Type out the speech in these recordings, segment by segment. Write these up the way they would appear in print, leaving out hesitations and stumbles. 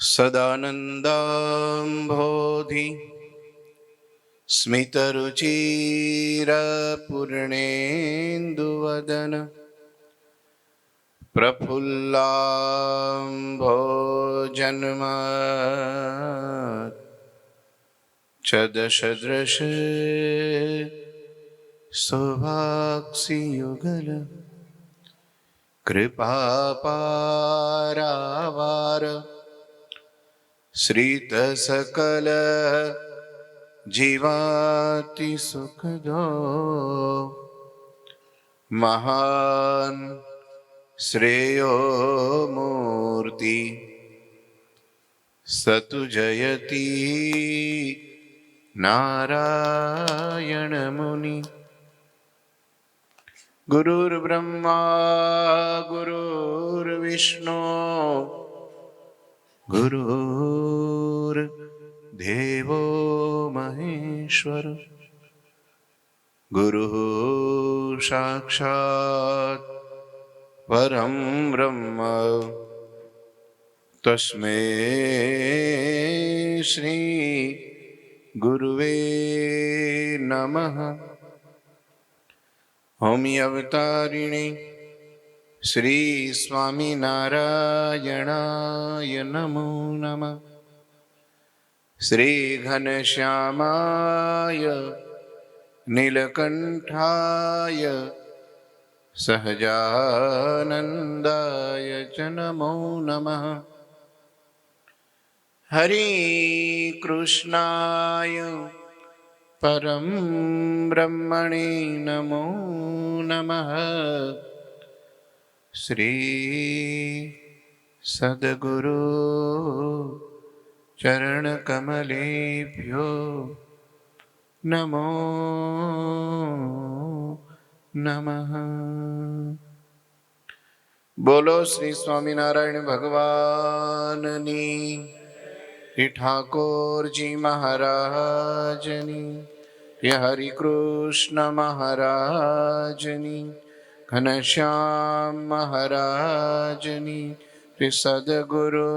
સદાનંદાંભોધિ સ્મિતરુચિરપૂર્ણેન્દુવદન પ્રફુલ્લાંભોજન્મચ્છદશદૃશ શોભાક્ષિયુગલ કૃપાપારાવાર શ્રીતસકલ જીવાતિ સુખદો મહાન શ્રેયો મૂર્તિ સતુ જયતિ નારાયણ મુનિ. ગુરુર્બ્રહ્મા ગુરુર્વિષ્ણુ ગુરુર્દેવો મહેશ્વર ગુરુઃ સાક્ષાત પરમ બ્રહ્મ તસ્મૈ શ્રી ગુરુવે નમઃ. હોમી અવતારિણી શ્રી સ્વામિનારાયણાય નમો નમઃ. શ્રી ઘનશ્યામાય નીલકંઠાય સહજાનંદાય ચ નમો નમઃ. હરિ કૃષ્ણાય પરમ બ્રહ્મણે નમો નમઃ. શ્રી સદગુરુ ચરણકમલેભ્યો નમો નમઃ. બોલો શ્રી સ્વામિનારાયણ ભગવાનની, શ્રી ઠાકોરજી મહારાજની, શ્રી હરિકૃષ્ણ મહારાજની, ઘનશ્યામ મહારાજની, શ્રી સદગુરુ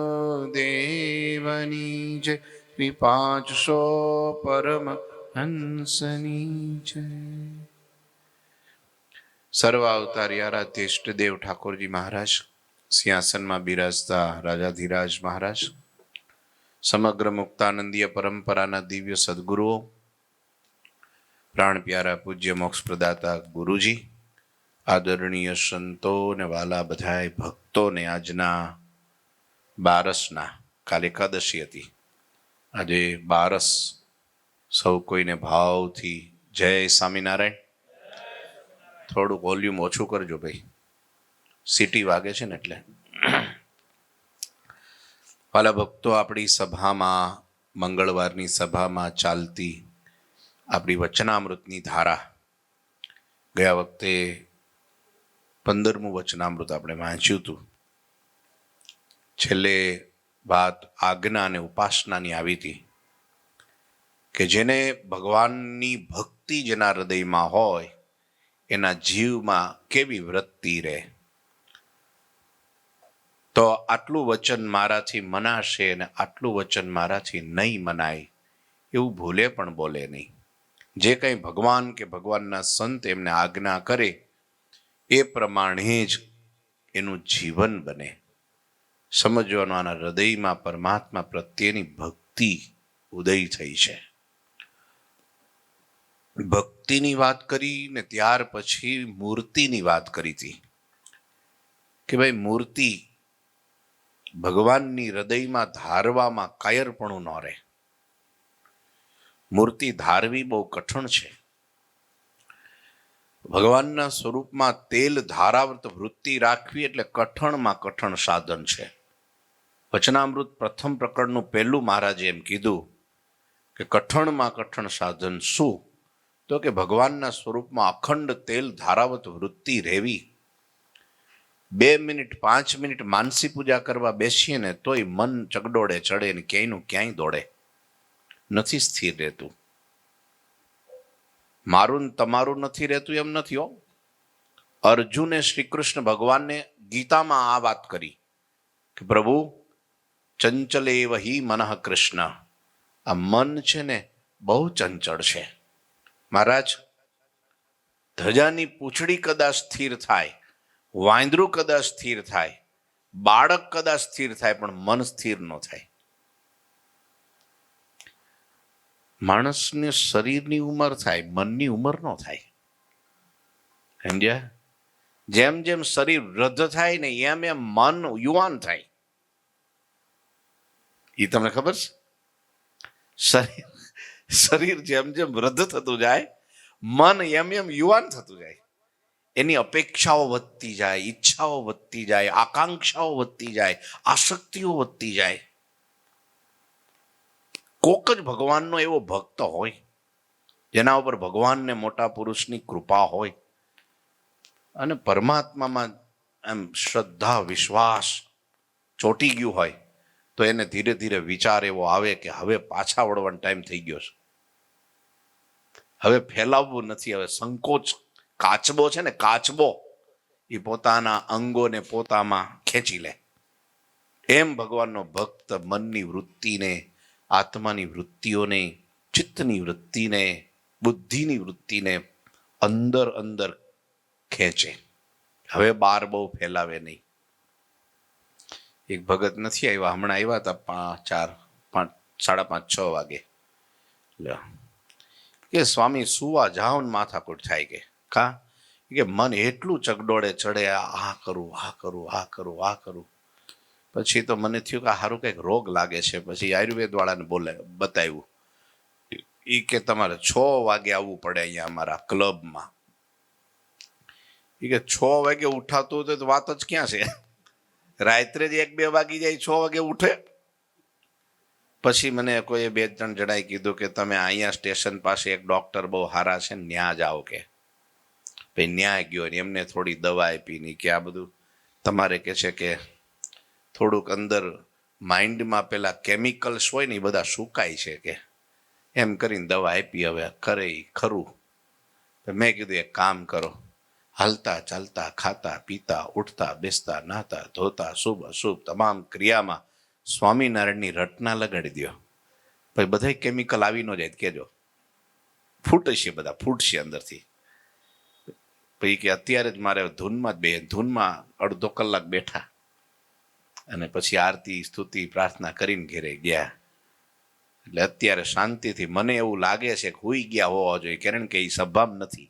દેવની જય, શ્રી 500 પરમ હંસની જય. સર્વ અવતારી આરાધ્ય ઇષ્ટદેવ ઠાકોરજી મહારાજ, સિંહાસનમાં બિરાજતા રાજાધિરાજ મહારાજ, સમગ્ર મુક્તાનંદીય પરંપરાના દિવ્ય સદગુરુઓ, પ્રાણ પ્યારા પૂજ્ય મોક્ષ પ્રદાતા ગુરુજી, આદરણીય સંતો ને વાલા બધાય ભક્તોને આજના બારસના, કાલે એકાદશી હતી, આજે બારસ, સૌ કોઈને ભાવથી જય સ્વામિનારાયણ. થોડું વોલ્યુમ ઓછું કરજો ભાઈ, સીટી વાગે છે ને એટલે. વાલા ભક્તો, આપણી સભામાં, મંગળવારની સભામાં ચાલતી આપણી વચનામૃતની ધારા, ગયા વખતે 15મું વચનામૃત આપણે વાંચ્યું હતું. છેલ્લે વાત આજ્ઞા અને ઉપાસનાની આવી હતી કે જેને ભગવાનની ભક્તિ જેના હૃદયમાં હોય એના જીવમાં કેવી વૃત્તિ રહે. તો આટલું વચન મારાથી મનાશે અને આટલું વચન મારાથી નહીં મનાય એવું ભૂલે પણ બોલે નહીં. જે કંઈ ભગવાન કે ભગવાનના સંત એમને આજ્ઞા કરે એ પ્રમાણે જ એનું જીવન બને. સમજવાનું આના હૃદયમાં પરમાત્મા પ્રત્યેની ભક્તિ ઉદય થઈ છે. ભક્તિની વાત કરી ને ત્યાર પછી મૂર્તિની વાત કરી હતી કે ભાઈ મૂર્તિ ભગવાનની હૃદયમાં ધારવામાં કાયરપણું ન રહે. મૂર્તિ ધારવી બહુ કઠણ છે. ભગવાનના સ્વરૂપમાં તેલ ધારાવત વૃત્તિ રાખવી એટલે કઠણમાં કઠણ સાધન છે. વચનામૃત પ્રથમ પ્રકરણનું પહેલું મહારાજે એમ કીધું કે કઠણમાં કઠણ સાધન શું? તો કે ભગવાનના સ્વરૂપમાં અખંડ તેલ ધારાવત વૃત્તિ રહેવી. 2 મિનિટ 5 મિનિટ માનસી પૂજા કરવા બેસીએ ને તોય મન ચગડોળે ચડે ને ક્યાંયનું ક્યાંય દોડે, નથી સ્થિર રહેતું. મારું તમારું નથી રહેતું એમ નથી હો. અર્જુને શ્રી કૃષ્ણ ભગવાનને ગીતામાં આ વાત કરી કે પ્રભુ ચંચલેવ હિ મનઃ કૃષ્ણ. આ મન છે ને બહુ ચંચળ છે મહારાજ. ધજાની પૂંછડી કદાચ સ્થિર થાય, વાંદરું કદાચ સ્થિર થાય, બાળક કદાચ સ્થિર થાય, પણ મન સ્થિર ન થાય. માણસની શરીરની ઉંમર થાય, મનની ઉંમર ન થાય. સમજ્યા? જેમ જેમ શરીર વૃદ્ધ થાય ને એમ એમ મન યુવાન થાય. એ તમને ખબર છે? શરીર જેમ જેમ વૃદ્ધ થતું જાય, મન એમ એમ યુવાન થતું જાય. એની અપેક્ષાઓ વધતી જાય, ઈચ્છાઓ વધતી જાય, આકાંક્ષાઓ વધતી જાય, આસક્તિઓ વધતી જાય. કોક જ ભગવાનનો એવો ભક્ત હોય જેના ઉપર ભગવાનને મોટા પુરુષની કૃપા હોય અને પરમાત્મામાં એમ શ્રદ્ધા વિશ્વાસ ચોંટી ગયું હોય, તો એને ધીરે ધીરે વિચાર એવો આવે કે હવે પાછા વળવાનો ટાઈમ થઈ ગયો છે. હવે ફેલાવવું નથી. હવે સંકોચ, કાચબો છે ને, કાચબો એ પોતાના અંગોને પોતામાં ખેંચી લે. એમ ભગવાનનો ભક્ત મનની વૃત્તિને, આત્માની વૃત્તિઓને, ચિત્તની વૃત્તિને, બુદ્ધિની વૃત્તિને અંદર અંદર ખેંચે. હવે બાર બહુ ફેલાવે નહીં. એક ભગત નથી આવ્યા, હમણાં આવ્યા હતા 4, 5, 5:30, 6 વાગે. કે સ્વામી સુવા જાઓ ને માથાકૂટ થાય. કે મન એટલું ચગડોળે ચડે, આ કરું, આ કરું, આ કરું, આ કરું. પછી તો મને થયું કે સારું કંઈક રોગ લાગે છે. પછી આયુર્વેદ વાળાને બતાવ્યું. એ કે તમારે 6 વાગે આવવું પડે અહીંયા અમારા ક્લબમાં. એ કે 6 વાગે ઉઠાતું હોય તો વાત જ ક્યાં છે? રાત્રે જ 1-2 વાગી જાય, 6 વાગે ઉઠે. પછી મને કોઈ 2-3 જણાએ કીધું કે તમે અહીંયા સ્ટેશન પાસે એક ડોક્ટર બહુ સારા છે, ન્યા જાઓ. કે ભાઈ ન્યા ગયો ને એમને થોડી દવા આપી ની કે આ બધું તમારે કે છે કે થોડુંક અંદર માઇન્ડમાં પેલા કેમિકલ્સ હોય ને એ બધા સુકાય છે. કે એમ કરીને દવા આપી. હવે કરે ખરું. મેં કીધું એક કામ કરો, હાલતા ચાલતા, ખાતા પીતા, ઉઠતા બેસતા, નાહતા ધોતા, શુભ અશુભ તમામ ક્રિયામાં સ્વામિનારાયણની રટના લગાડી દો. પછી બધા કેમિકલ આવી ન જાય કેજો, ફૂટશે, બધા ફૂટશે અંદરથી. પછી કે અત્યારે જ મારે ધૂનમાં ધૂનમાં અડધો કલાક બેઠા અને પછી આરતી સ્તુતિ પ્રાર્થના કરીને ઘેરે ગયા. એટલે અત્યારે શાંતિથી મને એવું લાગે છે કે હુઈ ગયા હોવા જોઈએ, કારણ કે એ સભામાં નથી.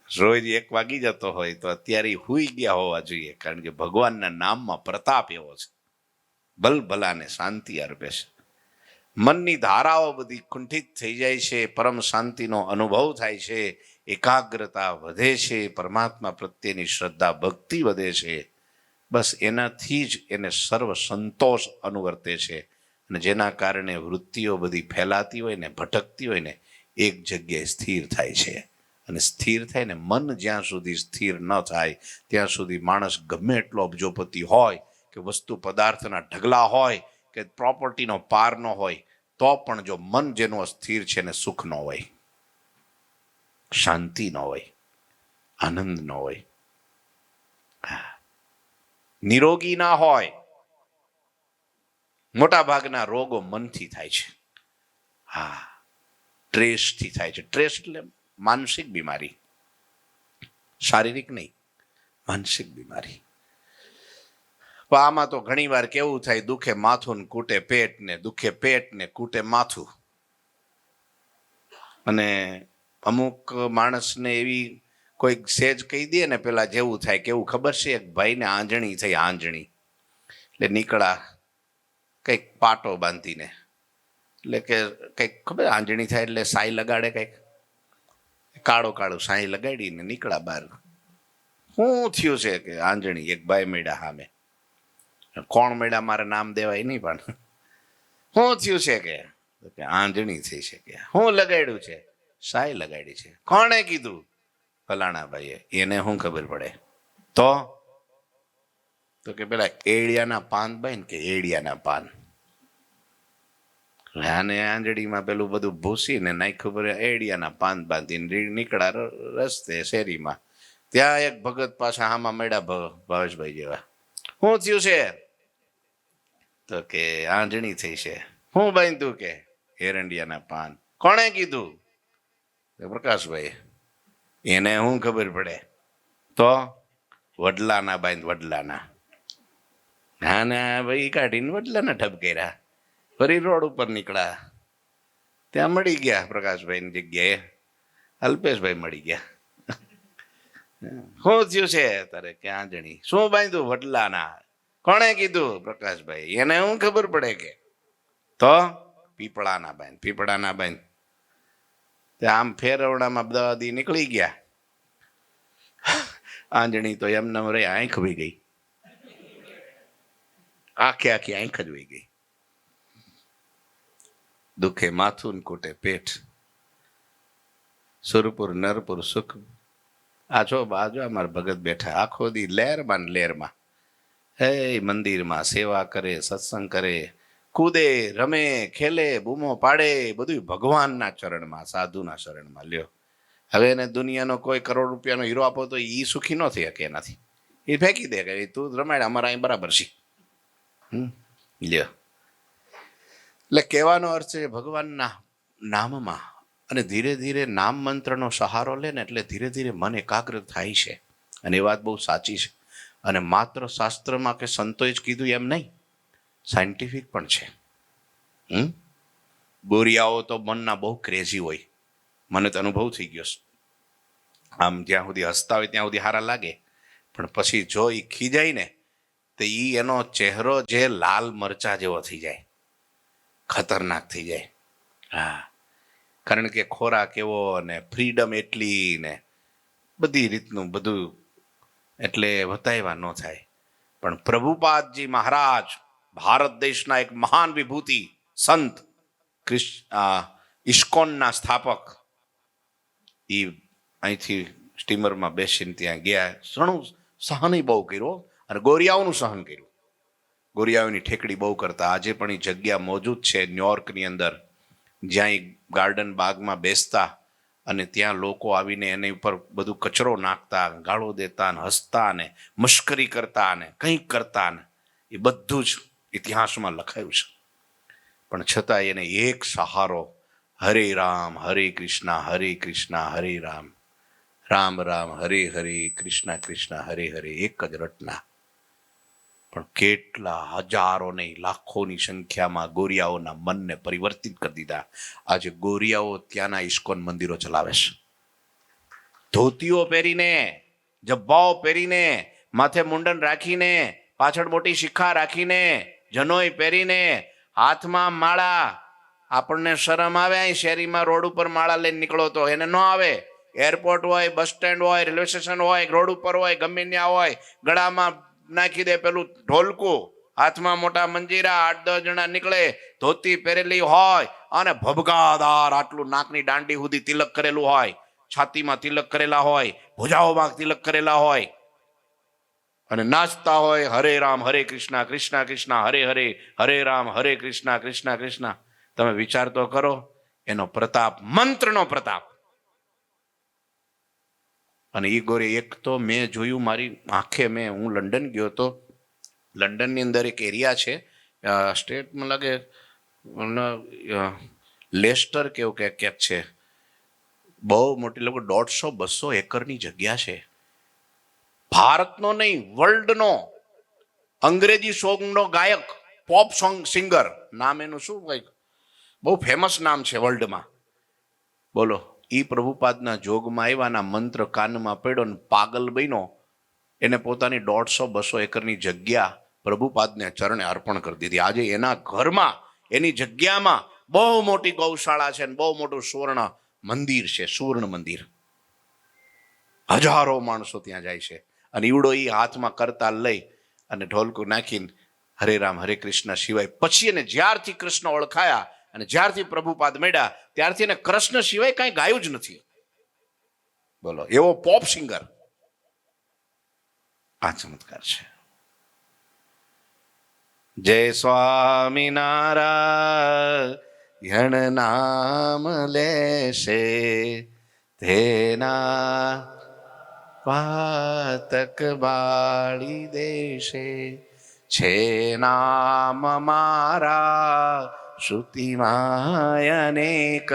રોજ 1 વાગી જતો હોય તો અત્યારે હુઈ ગયા હોવા જોઈએ, કારણ કે ભગવાનના નામમાં પ્રતાપ એવો છે, ભલભલાને શાંતિ અર્પે છે. મનની ધારાઓ બધી કુંઠિત થઈ જાય છે, પરમ શાંતિનો અનુભવ થાય છે, એકાગ્રતા વધે છે, પરમાત્મા પ્રત્યેની શ્રદ્ધા ભક્તિ વધે છે. બસ એનાથી જ એને સર્વ સંતોષ અનુવર્તે છે. અને જેના કારણે વૃત્તિઓ બધી ફેલાતી હોય ને, ભટકતી હોય ને, એક જગ્યાએ સ્થિર થાય છે. અને સ્થિર થાય ને, મન જ્યાં સુધી સ્થિર ન થાય ત્યાં સુધી માણસ ગમે એટલો અબજોપતિ હોય કે વસ્તુ પદાર્થના ઢગલા હોય કે પ્રોપર્ટીનો પાર ન હોય, તો પણ જો મન જેનું અસ્થિર છે ને, સુખ ન હોય, શાંતિ ન હોય, આનંદ ન હોય, નિરોગી ના હોય. મોટા ભાગના રોગો મનથી થાય છે. ટ્રેસથી થાય છે. ટ્રેસ એટલે માનસિક બીમારી, શારીરિક નહીં, માનસિક બીમારી. આમાં તો ઘણી વાર કેવું થાય, દુખે માથું ને કૂટે પેટ, ને દુખે પેટ ને કૂટે માથું. અને અમુક માણસને એવી કોઈક સેજ કહી દે ને, પેલા જેવું થાય કેવું ખબર છે, એક ભાઈને આંજણી થઈ, આંજણી. એટલે નીકળા કંઈક પાટો બાંધીને, એટલે કે કંઈક ખબર આંજણી થાય એટલે સાઈ લગાડે, કંઈક કાળો કાળો સાઈ લગાડીને નીકળ્યા બહાર. શું થયું છે કે આંજણી? એક ભાઈ મળ્યા સામે. કોણ મળ્યા મારે નામ દેવાય નહીં, પણ શું થયું છે કે આંજણી થઈ છે. કે શું લગાડ્યું છે? સાઈ લગાડી છે. કોણે કીધું? ફલાણા ભાઈએ. એને શું ખબર પડે? તો કે પેલા એડિયાના પાન બાય કે એડિયાના પાન, આને આંજણીમાં પેલું બધું ભૂસીને નાખ્યું, પડે એડિયાના પાન બાંધીને નીકળ્યા રસ્તે શેરીમાં. ત્યાં એક ભગત પાછા આમાં મળ્યા, ભાવેશભાઈ જેવા. શું થયું છે? તો કે આંધણી થઈ છે. હું બાંધ્યું? કે એરંડિયાના પાન. કોણે કીધું? પ્રકાશભાઈ. એને શું ખબર પડે? તો વડલાના બાંધ, વડલાના. ના ના ભાઈ, કાઢીને વડલાના ઠપકેરા. ફરી રોડ ઉપર નીકળ્યા. ત્યાં મળી ગયા પ્રકાશભાઈની જગ્યાએ અલ્પેશભાઈ મળી ગયા. શું થયું છે તારે? ક્યાં જણી? શું બાંધ્યું? વડલાના. કોણે કીધું? પ્રકાશભાઈ. એને શું ખબર પડે? કે તો પીપળાના બાંધ, પીપળાના બાંધ. આમ ફેરવડામાં બધા દી નીકળી ગયા. આંજણી તો એમને રે આંખ વહી ગઈ, આખે આખી આંખ જ વહી ગઈ. દુખે માથું ને કૂટે પેટ, સુરપુર નરપુર સુખ. આ છો બાજુ અમારા ભગત બેઠા, આખો દી લહેરમાં ને લહેરમાં. હે મંદિરમાં સેવા કરે, સત્સંગ કરે, કૂદે, રમે, ખેલે, બૂમો પાડે, બધું ભગવાનના ચરણમાં, સાધુના શરણમાં. લ્યો, હવે એને દુનિયાનો કોઈ કરોડ રૂપિયાનો હીરો આપો તો એ સુખી ન થઈ શકે એનાથી. એ ફેંકી દે કે તું રમાડ, અમારા અહીં બરાબર છે. લ્યો, એટલે કહેવાનો અર્થ છે ભગવાનના નામમાં. અને ધીરે ધીરે નામ મંત્રનો સહારો લે ને એટલે ધીરે ધીરે મન એકાગ્ર થાય છે. અને એ વાત બહુ સાચી છે. અને માત્ર શાસ્ત્રમાં કે સંતોએ જ કીધું એમ નહીં, સાયન્ટિફિક પણ છે. ગોરિયાઓ તો મનના બહુ ક્રેઝી હોય, મને તો અનુભવ થઈ ગયો. આમ જ્યાં સુધી હસતા હોય ત્યાં સુધી સારા લાગે, પણ પછી જો એ ખીજાય ને તો એનો ચહેરો જે લાલ મરચા જેવો થઈ જાય, ખતરનાક થઈ જાય. હા, કારણ કે ખોરાક એવો ને ફ્રીડમ એટલી ને બધી રીતનું બધું, એટલે વતાવ્યા ન થાય. પણ પ્રભુપાદજી મહારાજ, ભારત દેશના એક મહાન વિભૂતિ સંત, ઇસ્કોનના સ્થાપક, એ અહીંથી સ્ટીમરમાં બેસીને ત્યાં ગયા. ઘણું સહન બહુ કર્યું અને ગોરિયાઓનું સહન કર્યું. ગોરિયાઓની ઠેકડી બહુ કરતા. આજે પણ એ જગ્યા મોજૂદ છે ન્યુયોર્કની અંદર, જ્યાં એ ગાર્ડન બાગમાં બેસતા અને ત્યાં લોકો આવીને એની ઉપર બધું કચરો નાખતા, ગાળો દેતા, ને હસતા ને મશ્કરી કરતા ને કંઈક કરતા ને. એ બધું જ ઇતિહાસમાં લખાયું છે. પણ છતાં એને એક સહારો, હરે રામ હરે કૃષ્ણ હરે રામ, રામ રામ હરે હરે, કૃષ્ણ કૃષ્ણ હરે હરે, એક જ રટના. પણ કેટલા હજારો નહીં લાખોની સંખ્યામાં ગોરિયાઓના મનને પરિવર્તિત કરી દીધા. આજે ગોરિયાઓ ત્યાંના ઇસ્કોન મંદિરો ચલાવે છે. ધોતીઓ પહેરીને, જબ્બાઓ પહેરીને, માથે મુંડન રાખીને, પાછળ મોટી શિખા રાખીને, જનોઈ પહેરીને, હાથમાં માળા. આપણને શરમ આવે અહીં શેરીમાં રોડ ઉપર માળા લઈને નીકળો તો? એને ન આવે. એરપોર્ટ હોય, બસ સ્ટેન્ડ હોય, રેલવે સ્ટેશન હોય, રોડ ઉપર હોય, ગમે ત્યાં હોય, ગળામાં નાખી દે પેલું ઢોલકું, હાથમાં મોટા મંજીરા, 8-10 જણા નીકળે, ધોતી પહેરેલી હોય અને ભભગાદાર આટલું નાકની દાંડી સુધી તિલક કરેલું હોય, છાતીમાં તિલક કરેલા હોય, ભુજાઓમાં તિલક કરેલા હોય, અને નાચતા હોય હરે રામ હરે કૃષ્ણ કૃષ્ણ કૃષ્ણ હરે હરે, હરે રામ હરે કૃષ્ણ કૃષ્ણ કૃષ્ણ. તમે વિચાર તો કરો એનો પ્રતાપ, મંત્રનો પ્રતાપ. અને એ ગોરે એક તો મેં જોયું મારી આંખે, હું લંડન ગયો હતો. લંડનની અંદર એક એરિયા છે, સ્ટેટમાં લાગે લેસ્ટર કેવું ક્યાંક છે, બહુ મોટી, લોકો 150-200 એકરની જગ્યા છે. ભારતનો નહીં, વર્લ્ડનો અંગ્રેજી સોંગનો ગાયક, પોપ સોંગ સિંગર, નામ એનું શું ભાઈ, બહુ ફેમસ નામ છે વર્લ્ડમાં. બોલો, એ પ્રભુપાદના જોગમાં આવ્યાના મંત્ર કાનમાં પડ્યો ને પાગલ બન્યો. એને પોતાની 150-200 એકરની જગ્યા પ્રભુપાદને ચરણે અર્પણ કરી દીધી. આજે એના ઘરમાં, એની જગ્યામાં બહુ મોટી ગૌશાળા છે, બહુ મોટું સુવર્ણ મંદિર છે, સુવર્ણ મંદિર. હજારો માણસો ત્યાં જાય છે. અને ઈવડો એ હાથમાં કરતાલ લઈ અને ઢોલકું નાખીને હરે રામ હરે કૃષ્ણ સિવાય, પછી એને જ્યારથી કૃષ્ણ ઓળખાયા અને જ્યારથી પ્રભુપાદ મળ્યા ત્યારથી એને કૃષ્ણ સિવાય કાંઈ ગાયું જ નથી. બોલો, એવો પોપ સિંગર. આ ચમત્કાર છે. જય સ્વામિનારાયણ નામ લેશે તેના પાતક બાળી દેશે, છે નામ મારા શ્રુતિમાં અનેક,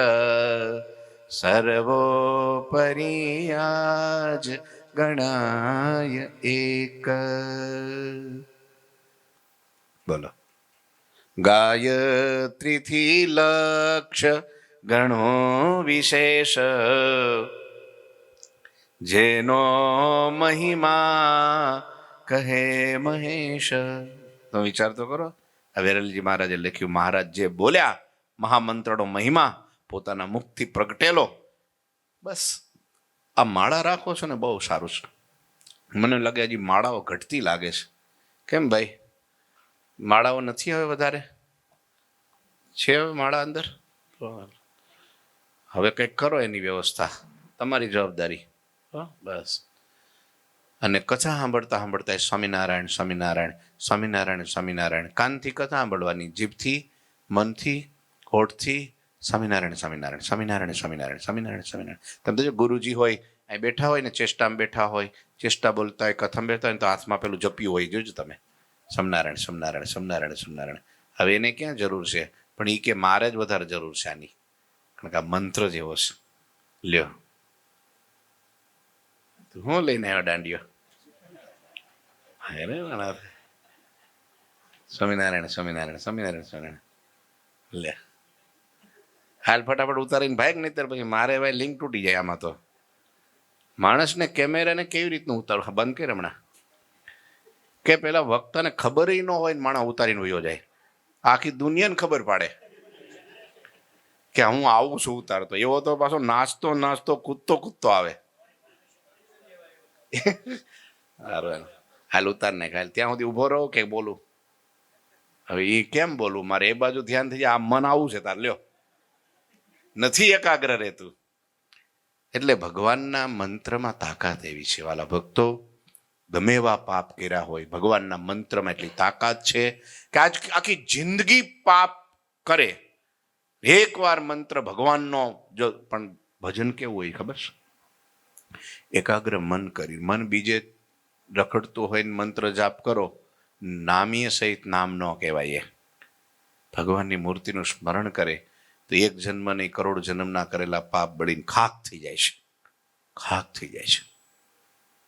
સર્વોપરી આજ ગણાય એક. બોલો. ગાયત્રીથી લક્ષ્ય ગણો વિશેષ, જેનો મહિમા કહે મહેશ. તો વિચાર તો કરો, આ વેરલજી મહારાજે લખ્યું, મહારાજ જે બોલ્યા મહામંત્રનો મહિમા પોતાના મુખથી પ્રગટેલો. બસ આ માળા રાખો છો ને બહુ સારું છે. મને લાગે હજી માળાઓ ઘટતી લાગે છે. કેમ ભાઈ, માળાઓ નથી હવે વધારે છે? હવે માળા અંદર હવે કંઈક કરો એની વ્યવસ્થા, તમારી જવાબદારી. બસ. અને કથા સાંભળતા સાંભળતા સ્વામિનારાયણ સ્વામિનારાયણ સ્વામિનારાયણ સ્વામિનારાયણ, કાનથી કથા સાંભળવાની, જીભથી, મનથી, હોઠથી સ્વામિનારાયણ સ્વામિનારાયણ સ્વામિનારાયણ સ્વામિનારાયણ સ્વામિનારાયણ સ્વામિનારાયણ. તમે તો ગુરુજી હોય અહીં બેઠા હોય ને, ચેષ્ટામાં બેઠા હોય, ચેષ્ટા બોલતા હોય, કથામાં બેઠા હોય તો હાથમાં પેલું જપ્યું હોય, જોજો તમે, સ્વામિનારાયણ સ્વામિનારાયણ સ્વામિનારાયણ સ્વામિનારાયણ. હવે એને ક્યાં જરૂર છે? પણ એ કે મારે જ વધારે જરૂર છે આની, કારણ કે આ મંત્ર જેવો છે. લ્યો, હું લઈને આવ્યો દાંડિયો. સ્વામિનારાયણ સ્વામિનારાયણ સ્વામિનારાયણ સ્વામિનારાયણ. લે હાલ ફટાફટ ઉતારીને ભાગ, નહીં ત્યારે પછી મારે ભાઈ લિંક તૂટી જાય આમાં. તો માણસને કેમેરાને કેવી રીતનું ઉતારવું બંધ કરે હમણાં, કે પેલા વક્તાને ખબર ન હોય ને માણસ ઉતારીને વયો જાય. આખી દુનિયાને ખબર પાડે કે હું આવું છું ઉતારતો. એવો તો પાછો નાચતો નાચતો કૂદતો કૂદતો આવે. હાલ ઉતાર ને હાલ, ત્યાં સુધી ઉભો રહો કે બોલું? હવે એ કેમ બોલું? મારે એ બાજુ ધ્યાન થઈ જાય. આ મન આવું છે તાર, લ્યો, નથી એકાગ્ર રહેતું. એટલે ભગવાનના મંત્રમાં તાકાત એવી છે વાલા ભક્તો. ગમે એવા પાપ કર્યા હોય, ભગવાનના મંત્રમાં એટલી તાકાત છે કે આજ આખી જિંદગી પાપ કરે, એકવાર મંત્ર ભગવાનનો જો, પણ ભજન કેવું હોય ખબર છે? એકાગ્ર મન કરી, મન બીજે રખડતું હોય ને મંત્ર જાપ કરો, નામીય સહિત નામ ન કહેવાય. ભગવાનની મૂર્તિનું સ્મરણ કરે તો એક જન્મ નહીં, કરોડ જન્મના કરેલા પાપ બળીને ખાક થઈ જાય છે, ખાક થઈ જાય છે.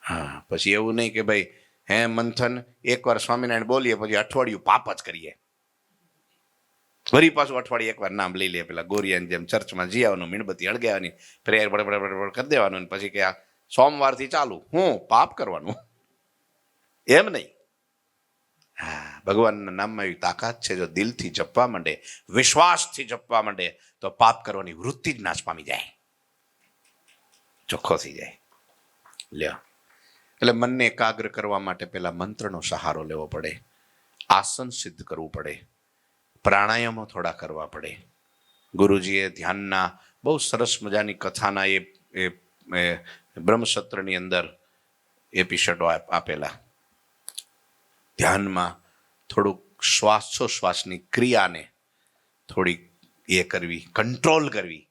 હા, પછી એવું નહીં કે ભાઈ મંથન એકવાર સ્વામિનારાયણ બોલીએ પછી અઠવાડિયું પાપ જ કરીએ, ફરી પાછું અઠવાડિયે એકવાર નામ લઈ લે, પેલા ગોરિયાની જેમ ચર્ચમાં જઈ આવવાનું, મીણબત્તી અળગાવવાની, પ્રેયર બડબડ કરી દેવાનું, પછી કે આ સોમવારથી ચાલુ, હું પાપ કરવાનું? એમ નહીં. હા, ભગવાનના નામમાં એવી તાકાત છે, જો દિલથી જપવા માંડે, વિશ્વાસથી જપવા માંડે તો પાપ કરવાની વૃત્તિ જ નાશ પામી જાય, ચોખ્ખો થઈ જાય. લ્યો, એટલે મનને એકાગ્ર કરવા માટે પહેલા મંત્રનો સહારો લેવો પડે, આસન સિદ્ધ કરવું પડે, પ્રાણાયામો થોડા કરવા પડે. ગુરુજીએ ધ્યાનના બહુ સરસ મજાની કથાના એ બ્રહ્મસત્રની અંદર એપિસોડો આપેલા. ધ્યાનમાં થોડુંક શ્વાસોશ્વાસની ક્રિયાને થોડીક એ કરવી, કંટ્રોલ કરવી.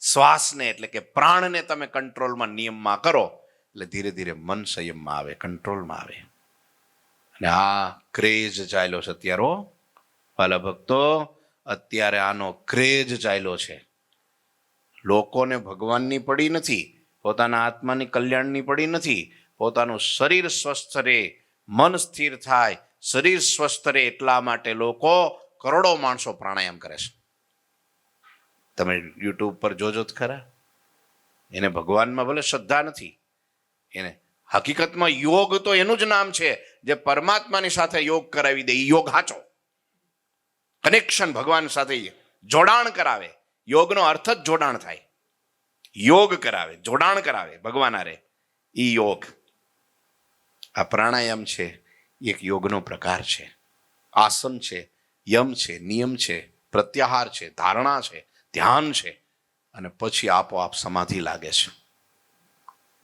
શ્વાસને એટલે કે પ્રાણને તમે કંટ્રોલમાં, નિયમમાં કરો એટલે ધીરે ધીરે મન સંયમમાં આવે, કંટ્રોલમાં આવે. અને આ ક્રેઝ ચાલ્યો છે અત્યારે વાલા ભક્તો, અત્યારે આનો ક્રેઝ ચાલ્યો છે. લોકોને ભગવાનની પડી નથી, પોતાના આત્માની કલ્યાણની પડી નથી. પોતાનું શરીર સ્વસ્થ રહે, મન સ્થિર થાય, શરીર સ્વસ્થ રહે એટલા માટે લોકો, કરોડો માણસો પ્રાણાયામ કરે છે. તમે યુટ્યુબ પર જોજો જ ખરા. એને ભગવાનમાં ભલે શ્રદ્ધા નથી, એને હકીકતમાં યોગ તો એનું જ નામ છે જે પરમાત્માની સાથે યોગ કરાવી દે. યોગ હાચો, કનેક્શન ભગવાન સાથે જોડાણ કરાવે. યોગનો અર્થ જ જોડાણ થાય. યોગ કરાવે, જોડાણ કરાવે ભગવાન હારે, ઈ યોગ. આ પ્રાણાયામ છે, એક યોગનો પ્રકાર છે. આસન છે, યમ છે, નિયમ છે, પ્રત્યાહાર છે, ધારણા છે, ધ્યાન છે, અને પછી આપોઆપ સમાધિ લાગે છે.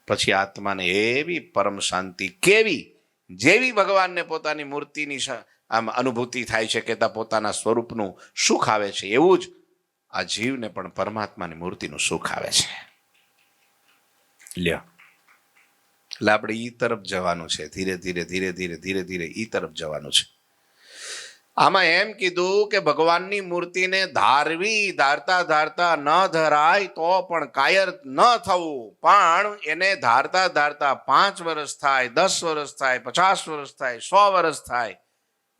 પછી આત્માને એવી પરમ શાંતિ, કેવી જેવી ભગવાનને પોતાની મૂર્તિની આમ અનુભૂતિ થાય છે કે પોતાના સ્વરૂપનું સુખ આવે છે, એવું જ આ જીવને પણ પરમાત્માની મૂર્તિનું સુખ આવે છે. લ્યો, એટલે આપણે ઈ તરફ જવાનું છે, ધીરે ધીરે ધીરે ધીરે ધીરે ધીરે ઈ તરફ જવાનું છે. આમાં એમ કીધું કે ભગવાનની મૂર્તિને ધારતા ધારતા ન ધરાય તો પણ કાયર ન થવું, પણ એને ધારતા 5 વર્ષ થાય, 10 વર્ષ થાય, 50 વર્ષ થાય, 100 વર્ષ થાય,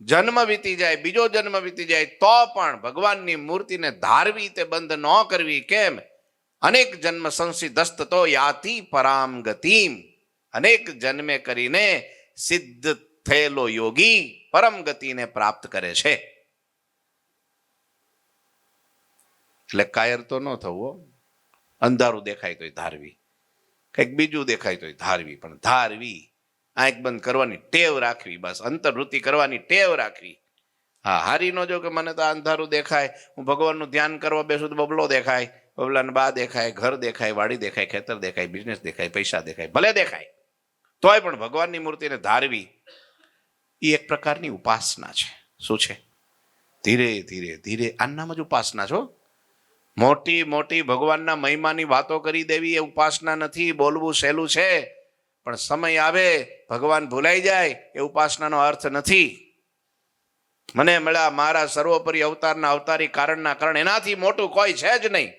જન્મ વીતી જાય, બીજો જન્મ વીતી જાય, તો પણ ભગવાનની મૂર્તિને ધારવી તે બંધ ન કરવી. કેમ? અનેક જન્મ સંસિદ્ધસ્ત તો યાતિ પરામ ગતિમ. અનેક જન્મે કરીને સિદ્ધ થયેલો યોગી પરમ ગતિને પ્રાપ્ત કરે છે. એટલે કાયર તો ન થવું. અંધારું દેખાય તોય ધારવી, કંઈક બીજું દેખાય તોય ધારવી, પણ ધારવી, આંખ બંધ કરવાની ટેવ રાખવી, બસ અંતર્વૃત્તિ કરવાની ટેવ રાખવી. હા, હારી ન જો કે મને તો અંધારું દેખાય, હું ભગવાનનું ધ્યાન કરવા બેસું તો બબલો દેખાય, બબલાને બા દેખાય, ઘર દેખાય, વાડી દેખાય, ખેતર દેખાય, બિઝનેસ દેખાય, પૈસા દેખાય, ભલે દેખાય, તોય પણ ભગવાનની મૂર્તિને ધારવી એ એક પ્રકારની ઉપાસના છે. શું છે? ધીરે ધીરે ધીરે, આનું નામ જ ઉપાસના છો. મોટી મોટી ભગવાનના મહિમાની વાતો કરી દેવી એ ઉપાસના નથી. બોલવું સહેલું છે, પણ સમય આવે ભગવાન ભૂલાઈ જાય એ ઉપાસનાનો અર્થ નથી. મને મળ્યા મારા સર્વોપરી અવતારના અવતારી કારણના કારણ, એનાથી મોટું કોઈ છે જ નહીં.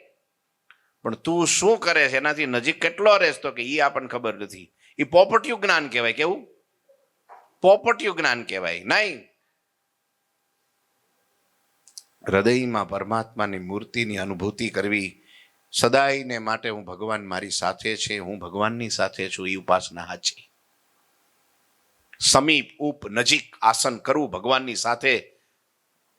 પણ તું શું કરે છે, એનાથી નજીક કેટલો રહેશ તો કે એ આપણને ખબર નથી. એ પોપટિયું જ્ઞાન કહેવાય. કેવું? પોપટિયું જ્ઞાન કહેવાય. નહીં, હૃદયમાં પરમાત્માની મૂર્તિની અનુભૂતિ કરવી, સદાયને માટે હું ભગવાન મારી સાથે છે, હું ભગવાનની સાથે છું, એ ઉપાસના સાચી. સમીપ ઉપ નજીક આસન કરવું ભગવાનની સાથે,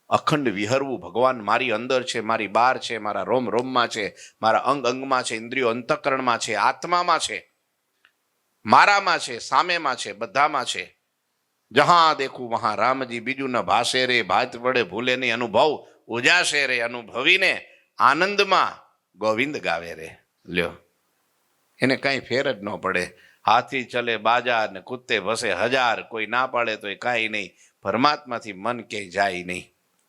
અખંડ વિહરવું. ભગવાન મારી અંદર છે, મારી બહાર છે, મારા રોમ રોમમાં છે, મારા અંગ અંગમાં છે, ઇન્દ્રિયો અંતઃકરણમાં છે, આત્મામાં છે, મારામાં છે, સામેમાં છે, બધામાં છે. જહાં દેખું વહાં રામજી, બીજું ન ભાષે રે, ભાત વડે ભૂલે નહીં, અનુભવ ઉજાશે રે, અનુભવીને આનંદમાં ગોવિંદ ગાવે રે. લ્યો, એને કઈ ફેર જ ન પડે. હાથી ચલે બાજાર ને કુત્તે ભસે હજાર, કોઈ ના પાડે તો એ કાંઈ નહીં, પરમાત્માથી મન ક્યાંય જાય નહીં.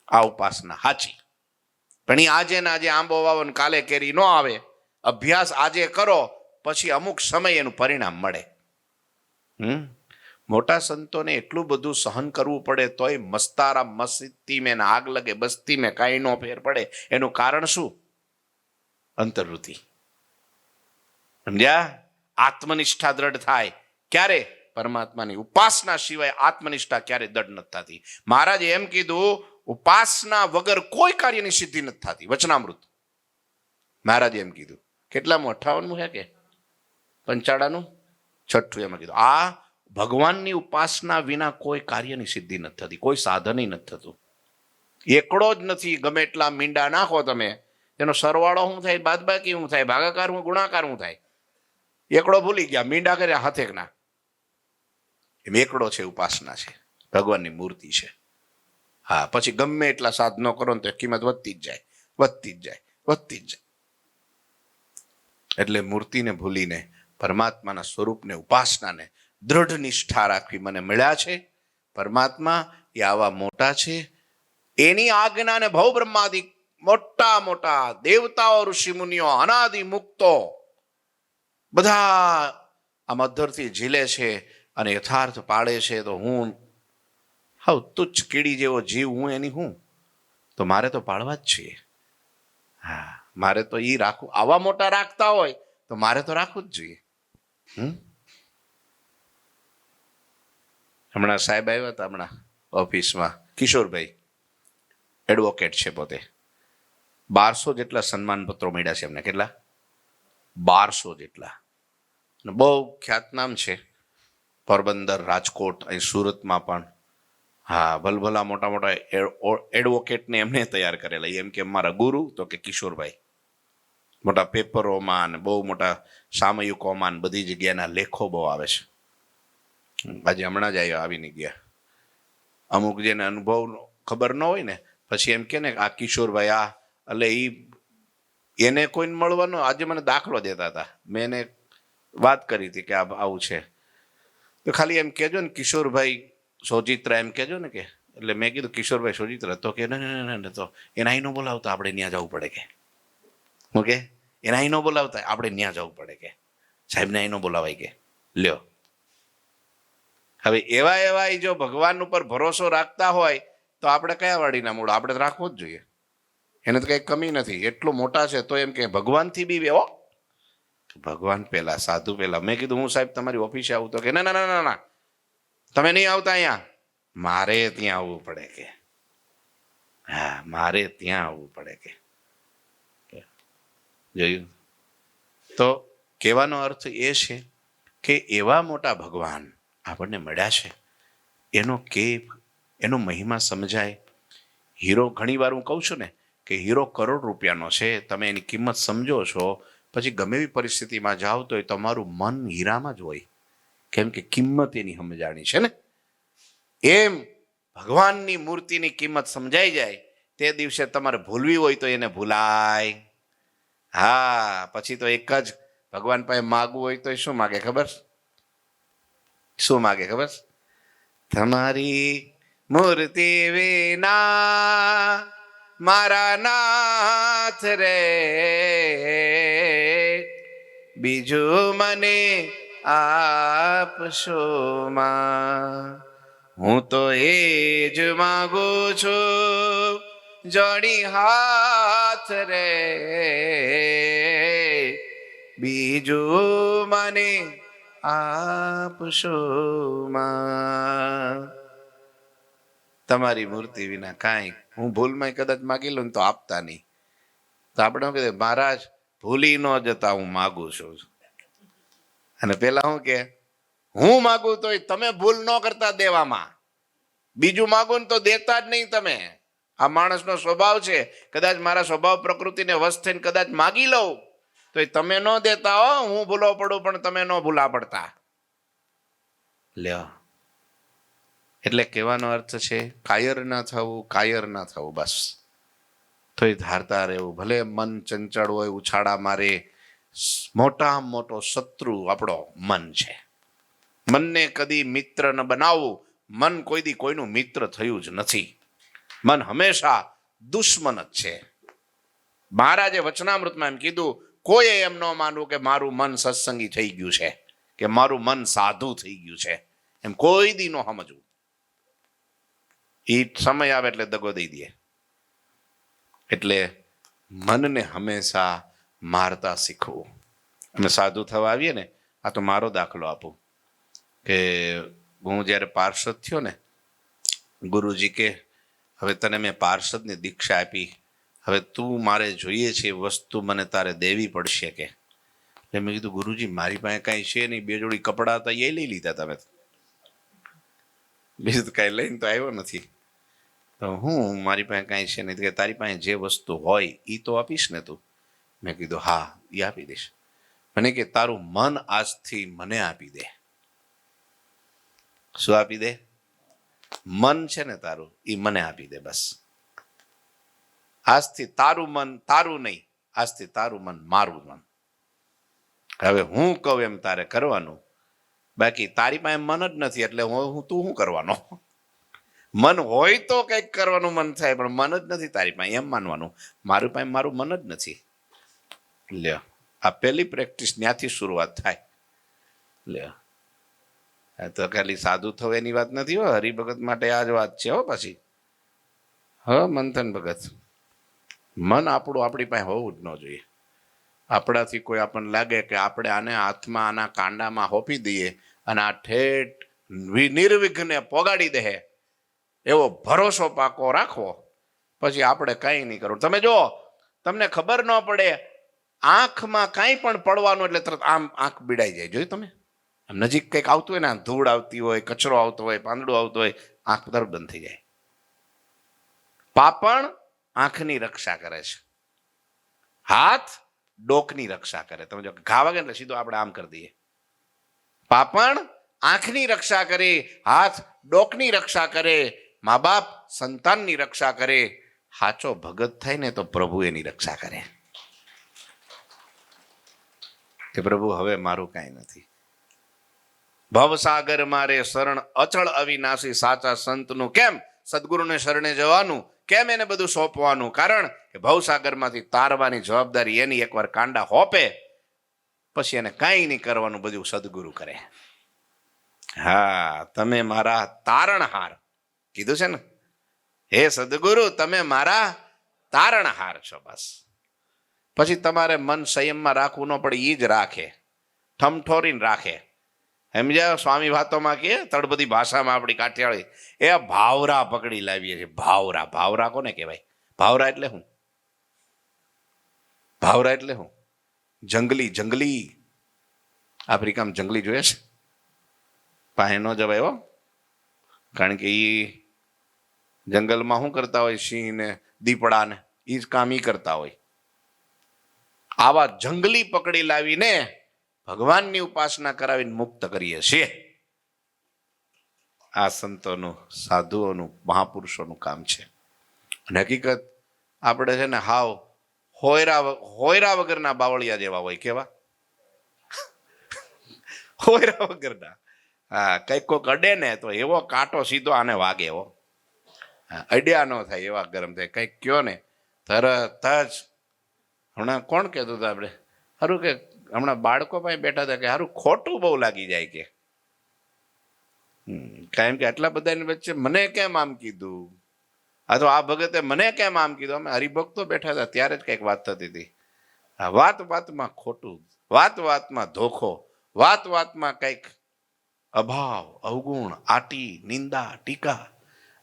આ ઉપાસના સાચી. પણ એ આજે ને આજે આંબો વાવો ને કાલે કેરી ન આવે. અભ્યાસ આજે કરો, પછી અમુક સમય એનું પરિણામ મળે. મોટા સંતોને એટલું બધું સહન કરવું પડે તોય મસ્તારા મસ્તી મેં આગ લગે બસ્તી મેં કાંઈ નો ફેર પડે. એનું કારણ શું? અંતર્વૃત્તિ. સમજ્યા? આત્મનિષ્ઠા દ્રઢ થાય ક્યારે? પરમાત્માની ઉપાસના સિવાય આત્મનિષ્ઠા ક્યારે દ્રઢ નથી થતી. મહારાજે એમ કીધું, ઉપાસના વગર કોઈ કાર્યની સિદ્ધિ નથી થતી. વચનામૃત મહારાજે એમ કીધું. કેટલામું? 58મું છે કે 55નું 6ઠું? એમાં કીધું આ ભગવાનની ઉપાસના વિના કોઈ કાર્યની સિદ્ધિ નથી થતી, કોઈ સાધન નથી થતું. એકડો જ નથી. ગમે એટલા મીંડા નાખો તમે, એનો સરવાળો શું થાય, બાદબાકી શું થાય, ભાગાકાર શું, ગુણાકાર શું થાય, એકડો ભૂલી ગયા, મીંડા કર્યા હાથે ના. એમ એકડો છે, ઉપાસના છે, ભગવાનની મૂર્તિ છે. હા, પછી ગમે એટલા સાધનો કરો ને તો કિંમત વધતી જ જાય, વધતી જ જાય, વધતી જ જાય. એટલે મૂર્તિને ભૂલીને પરમાત્માના સ્વરૂપને, ઉપાસનાને દ્રઢ નિષ્ઠા રાખવી. મને મળ્યા છે પરમાત્મા, એ આવા મોટા છે, એની આજ્ઞાને ભવ બ્રહ્માદિ મોટા મોટા દેવતાઓ, ઋષિ મુનિઓ, અનાદિ મુક્તો બધા આમ અધરથી ઝીલે છે અને યથાર્થ પાડે છે. તો હું હાવ તુચ્છ કીડી જેવો જીવ, હું એની હું, તો મારે તો પાડવા જ છીએ. હા, મારે તો એ રાખવું. આવા મોટા રાખતા હોય તો મારે તો રાખવું જ જોઈએ. હમણાં સાહેબ આવ્યા હતા, હમણાં ઓફિસમાં, કિશોરભાઈ એડવોકેટ છે પોતે. 1200 જેટલા સન્માન પત્રો મળ્યા છે એમને. કેટલા? 1200 જેટલા. બહુ ખ્યાતનામ છે, પોરબંદર, રાજકોટ, અહીં સુરતમાં પણ. હા, ભલભલા મોટા મોટા એડવોકેટને એમને તૈયાર કરેલા. એમ કે મારા ગુરુ તો કે કિશોરભાઈ. મોટા પેપરોમાં ને બહુ મોટા સામયિકોમાં બધી જગ્યાના લેખો બહુ આવે છે. આજે હમણાં જ આવીને ગયા. અમુક જેને અનુભવ ખબર ન હોય ને, પછી એમ કે ને આ કિશોરભાઈ આ, એટલે એને કોઈને મળવાનો. આજે મને દાખલો દેતા હતા, મેં એને વાત કરી હતી કે આવું છે, તો ખાલી એમ કહેજો ને કિશોરભાઈ સોજિત્રા, એમ કહેજો ને કે. એટલે મેં કીધું કિશોરભાઈ સોજિત્રા, તો કે ના, તો એને અહીં ન બોલાવતા, આપણે ત્યાં જવું પડે કે. ઓકે, એને અહીં ન બોલાવતા, આપણે ત્યાં જવું પડે કે. સાહેબને અહીં ન બોલાવાય કે. લ્યો, હવે એવા જો ભગવાન ઉપર ભરોસો રાખતા હોય તો આપણે કયા વાડીના મૂળ? આપણે તો રાખવો જ જોઈએ, એને તો કઈ કમી નથી. એટલો મોટા છે તો એમ કે ભગવાનથી બી બેવો. ભગવાન પેલા, સાધુ પેલા. મેં કીધું હું સાહેબ તમારી ઓફિસે આવું, તો કે ના ના ના ના, તમે નહીં આવતા અહીંયા, મારે ત્યાં આવવું પડે કે. હા, મારે ત્યાં આવવું પડે કે. જોયું? તો કહેવાનો અર્થ એ છે કે એવા મોટા ભગવાન આપણને મળ્યા છે, એનો મહિમા સમજાય. હીરો, ઘણી વાર હું કહું છું ને કે હીરો કરોડ રૂપિયાનો છે, તમે એની કિંમત સમજો છો, પછી ગમે એવી પરિસ્થિતિમાં જાઓ તો તમારું મન હીરામાં જ હોય, કેમ કે કિંમત એની સમજાણી છે ને. એમ ભગવાનની મૂર્તિની કિંમત સમજાઈ જાય તે દિવસે તમારે ભૂલવી હોય તો એને ભૂલાય. હા, પછી તો એક જ ભગવાન પાસે માગવું હોય તો શું માગે ખબર? શું માગે ખબર? તમારી મૂર્તિ વિના મારા નાથ રે, બીજું મને આપશો માં. હું તો એ જ માગુ છું, જોડી હાથ રે, બીજું મને આપશો માં. તમારી મૂર્તિ વિના કાંઈ, હું ભૂલમાં કદાચ માગી લઉં તો આપતા નહીં, તો આપણે શું કહે, મહારાજ ભૂલી ન જતા હું માગું છું. અને પેલા શું કે, હું માગું તોય તમે ભૂલ ન કરતા દેવામાં, બીજું માગું ને તો દેતા જ નહીં તમે. આ માણસનો સ્વભાવ છે. કદાચ મારા સ્વભાવ પ્રકૃતિને વશ થઈને કદાચ માગી લઉં તો તમે ન દેતા હો, હું ભૂલો પડું પણ તમે ન ભૂલા પડતા. લ્યો, એટલે કહેવાનો અર્થ છે કાયર ના થવું, કાયર ના થવું, બસ. તોય ધારતા રહેવું. ભલે મન ચંચળ હોય, ઉછાળા મારે, મોટામાં મોટો શત્રુ આપણો મન છે. મનને કદી મિત્ર ન બનાવવું. મન કોઈ દી કોઈનું મિત્ર થયું જ નથી. મન હંમેશા દુશ્મન જ છે. મહારાજે વચનામૃતમાં એમ કીધું, કોઈએ એમ ન માનવું કે મારું મન સત્સંગી થઈ ગયું છે, કે મારું મન સાધુ થઈ ગયું છે, એમ કોઈ દી ન સમજવું. એ સમય આવે એટલે દગો દઈ દે. એટલે મનને હંમેશા મારતા શીખવું. અમે સાધુ થવા આવીએ ને, આ તો મારો દાખલો આપું કે હું જ્યારે પાર્ષદ થયો ને, ગુરુજી કે હવે તને મેં પાર્ષદની દીક્ષા આપી, હવે તું મારે જોઈએ છે વસ્તુ મને તારે દેવી પડશે કે. એટલે મેં કીધું ગુરુજી મારી પાસે કાંઈ છે નહીં, 2 જોડી કપડાં હતા એ લઈ લીધા તમે, બીજું તો કાંઈ લઈને તો આવ્યો નથી. તો હું મારી પાસે કાંઈ છે નહીં. કે તારી પાસે જે વસ્તુ હોય એ તો આપીશ ને તું? મેં કીધું હા, એ આપી દઈશ. મને કે તારું મન આજથી મને આપી દે. શું આપી દે? મન છે ને તારું, એ મને આપી દે બસ. આજથી તારું મન તારું નહીં, આજથી તારું મન મારું મન. હવે હું કહું એમ તારે કરવાનું, બાકી તારી પાસે મન જ નથી એટલે તું શું કરવાનો? મન હોય તો કંઈક કરવાનું મન થાય, પણ મન જ નથી તારી પાસે એમ માનવાનું. મારું પાસે મારું મન જ નથી. લ્યો, આ પહેલી પ્રેક્ટિસ ત્યાંથી શરૂઆત થાય. લ્યો, આ તો ખાલી સાધુ થવાની વાત નથી હો, હરિભગત માટે આ જ વાત છે હો. પછી મંથન ભગત, મન આપણું આપણી પાસે હોવું જ ન જોઈએ. આપણાથી કોઈ આપણને લાગે કે આપણે આને હાથમાં આના કાંડામાં હોપી દઈએ અને આ ઠેઠ નિર્વિઘ્ને પોગાડી દે, એવો ભરોસો પાકો રાખવો, પછી આપણે કાંઈ નહીં કરવું. તમે જો, તમને ખબર ન પડે, આંખમાં કાંઈ પણ પડવાનું એટલે તરત આમ આંખ બીડાઈ જાય. જોયું તમે? આમ નજીક કંઈક આવતું હોય ને, ધૂળ આવતી હોય, કચરો આવતો હોય, પાંદડું આવતું હોય, આંખ તરત બંધ થઈ જાય. પાપણ આંખની રક્ષા કરે છે, હાથ ડોકની રક્ષા કરે. તમે જો ઘા વાગે એટલે સીધો આપણે આમ કરી દઈએ. પાપણ આંખની રક્ષા કરે, હાથ ડોકની રક્ષા કરે, મા બાપ સંતાનની રક્ષા કરે. સાચો ભગત થાય ને તો પ્રભુ એની રક્ષા કરે કે પ્રભુ હવે મારું કાંઈ નથી. ભવસાગર મારે શરણ અચળ અવિનાશી. સાચા સંતનું કેમ સદગુરુને શરણે જવાનું, કેમ એને બધું સોંપવાનું? કારણ કે ભવસાગરમાંથી તારવાની જવાબદારી એની. એકવાર કાંડા હોપે પછી એને કાંઈ નહીં કરવાનું, બધું સદગુરુ કરે. હા, તમે મારા તારણહાર કીધું છે ને, હે સદગુરુ, તમે મારા તારણહાર છો. બસ પછી તમારે મન સંયમમાં રાખવું ન પડે, એ જ રાખે, ઠમઠોરીને રાખે. સમજ્યા? સ્વામી વાતોમાં કે તળબધી ભાષામાં આપણી કાઠિયાવાડી, એ ભાવરા પકડી લાવીએ છીએ. ભાવરા, ભાવરા કોને કહેવાય? ભાવરા એટલે શું? ભાવરા એટલે શું? જંગલી. જંગલી આફ્રિકામાં જંગલી જોઈએ છે, પાસે ન જવાય હો, કારણ કે એ જંગલમાં શું કરતા હોય, સિંહ ને દીપડા ને એ જ કામ કરતા હોય. આવા જંગલી પકડી લાવીને ભગવાનની ઉપાસના કરાવીને મુક્ત કરીએ છીએ. આ સંતોનું, સાધુઓનું, મહાપુરુષોનું કામ છે. અને હકીકત આપણે છે ને હાવ હોયરા વગરના બાવળિયા જેવા હોય. કેવા? હોયરા વગરના. હા, કઈક કોક અડે ને તો એવો કાંટો સીધો આને વાગે હો. અડ્યા ન થાય એવા ગરમ થાય. કઈક કયો ને તરત જ. હમણાં કોણ કહેતું હતું આપણે, સારું કે હમણાં બાળકો પાસે બેઠા હતા કે સારું ખોટું બહુ લાગી જાય કે, કારણ કે આટલા બધાની વચ્ચે મને કેમ આમ કીધું, આ તો આ ભગતે મને કેમ આમ કીધું. અમે હરિભક્તો બેઠા હતા ત્યારે જ કંઈક વાત થતી હતી. વાત વાતમાં ખોટું, વાત વાતમાં ધોખો, વાત વાતમાં કંઈક અભાવ, અવગુણ, આટી, નિંદા, ટીકા,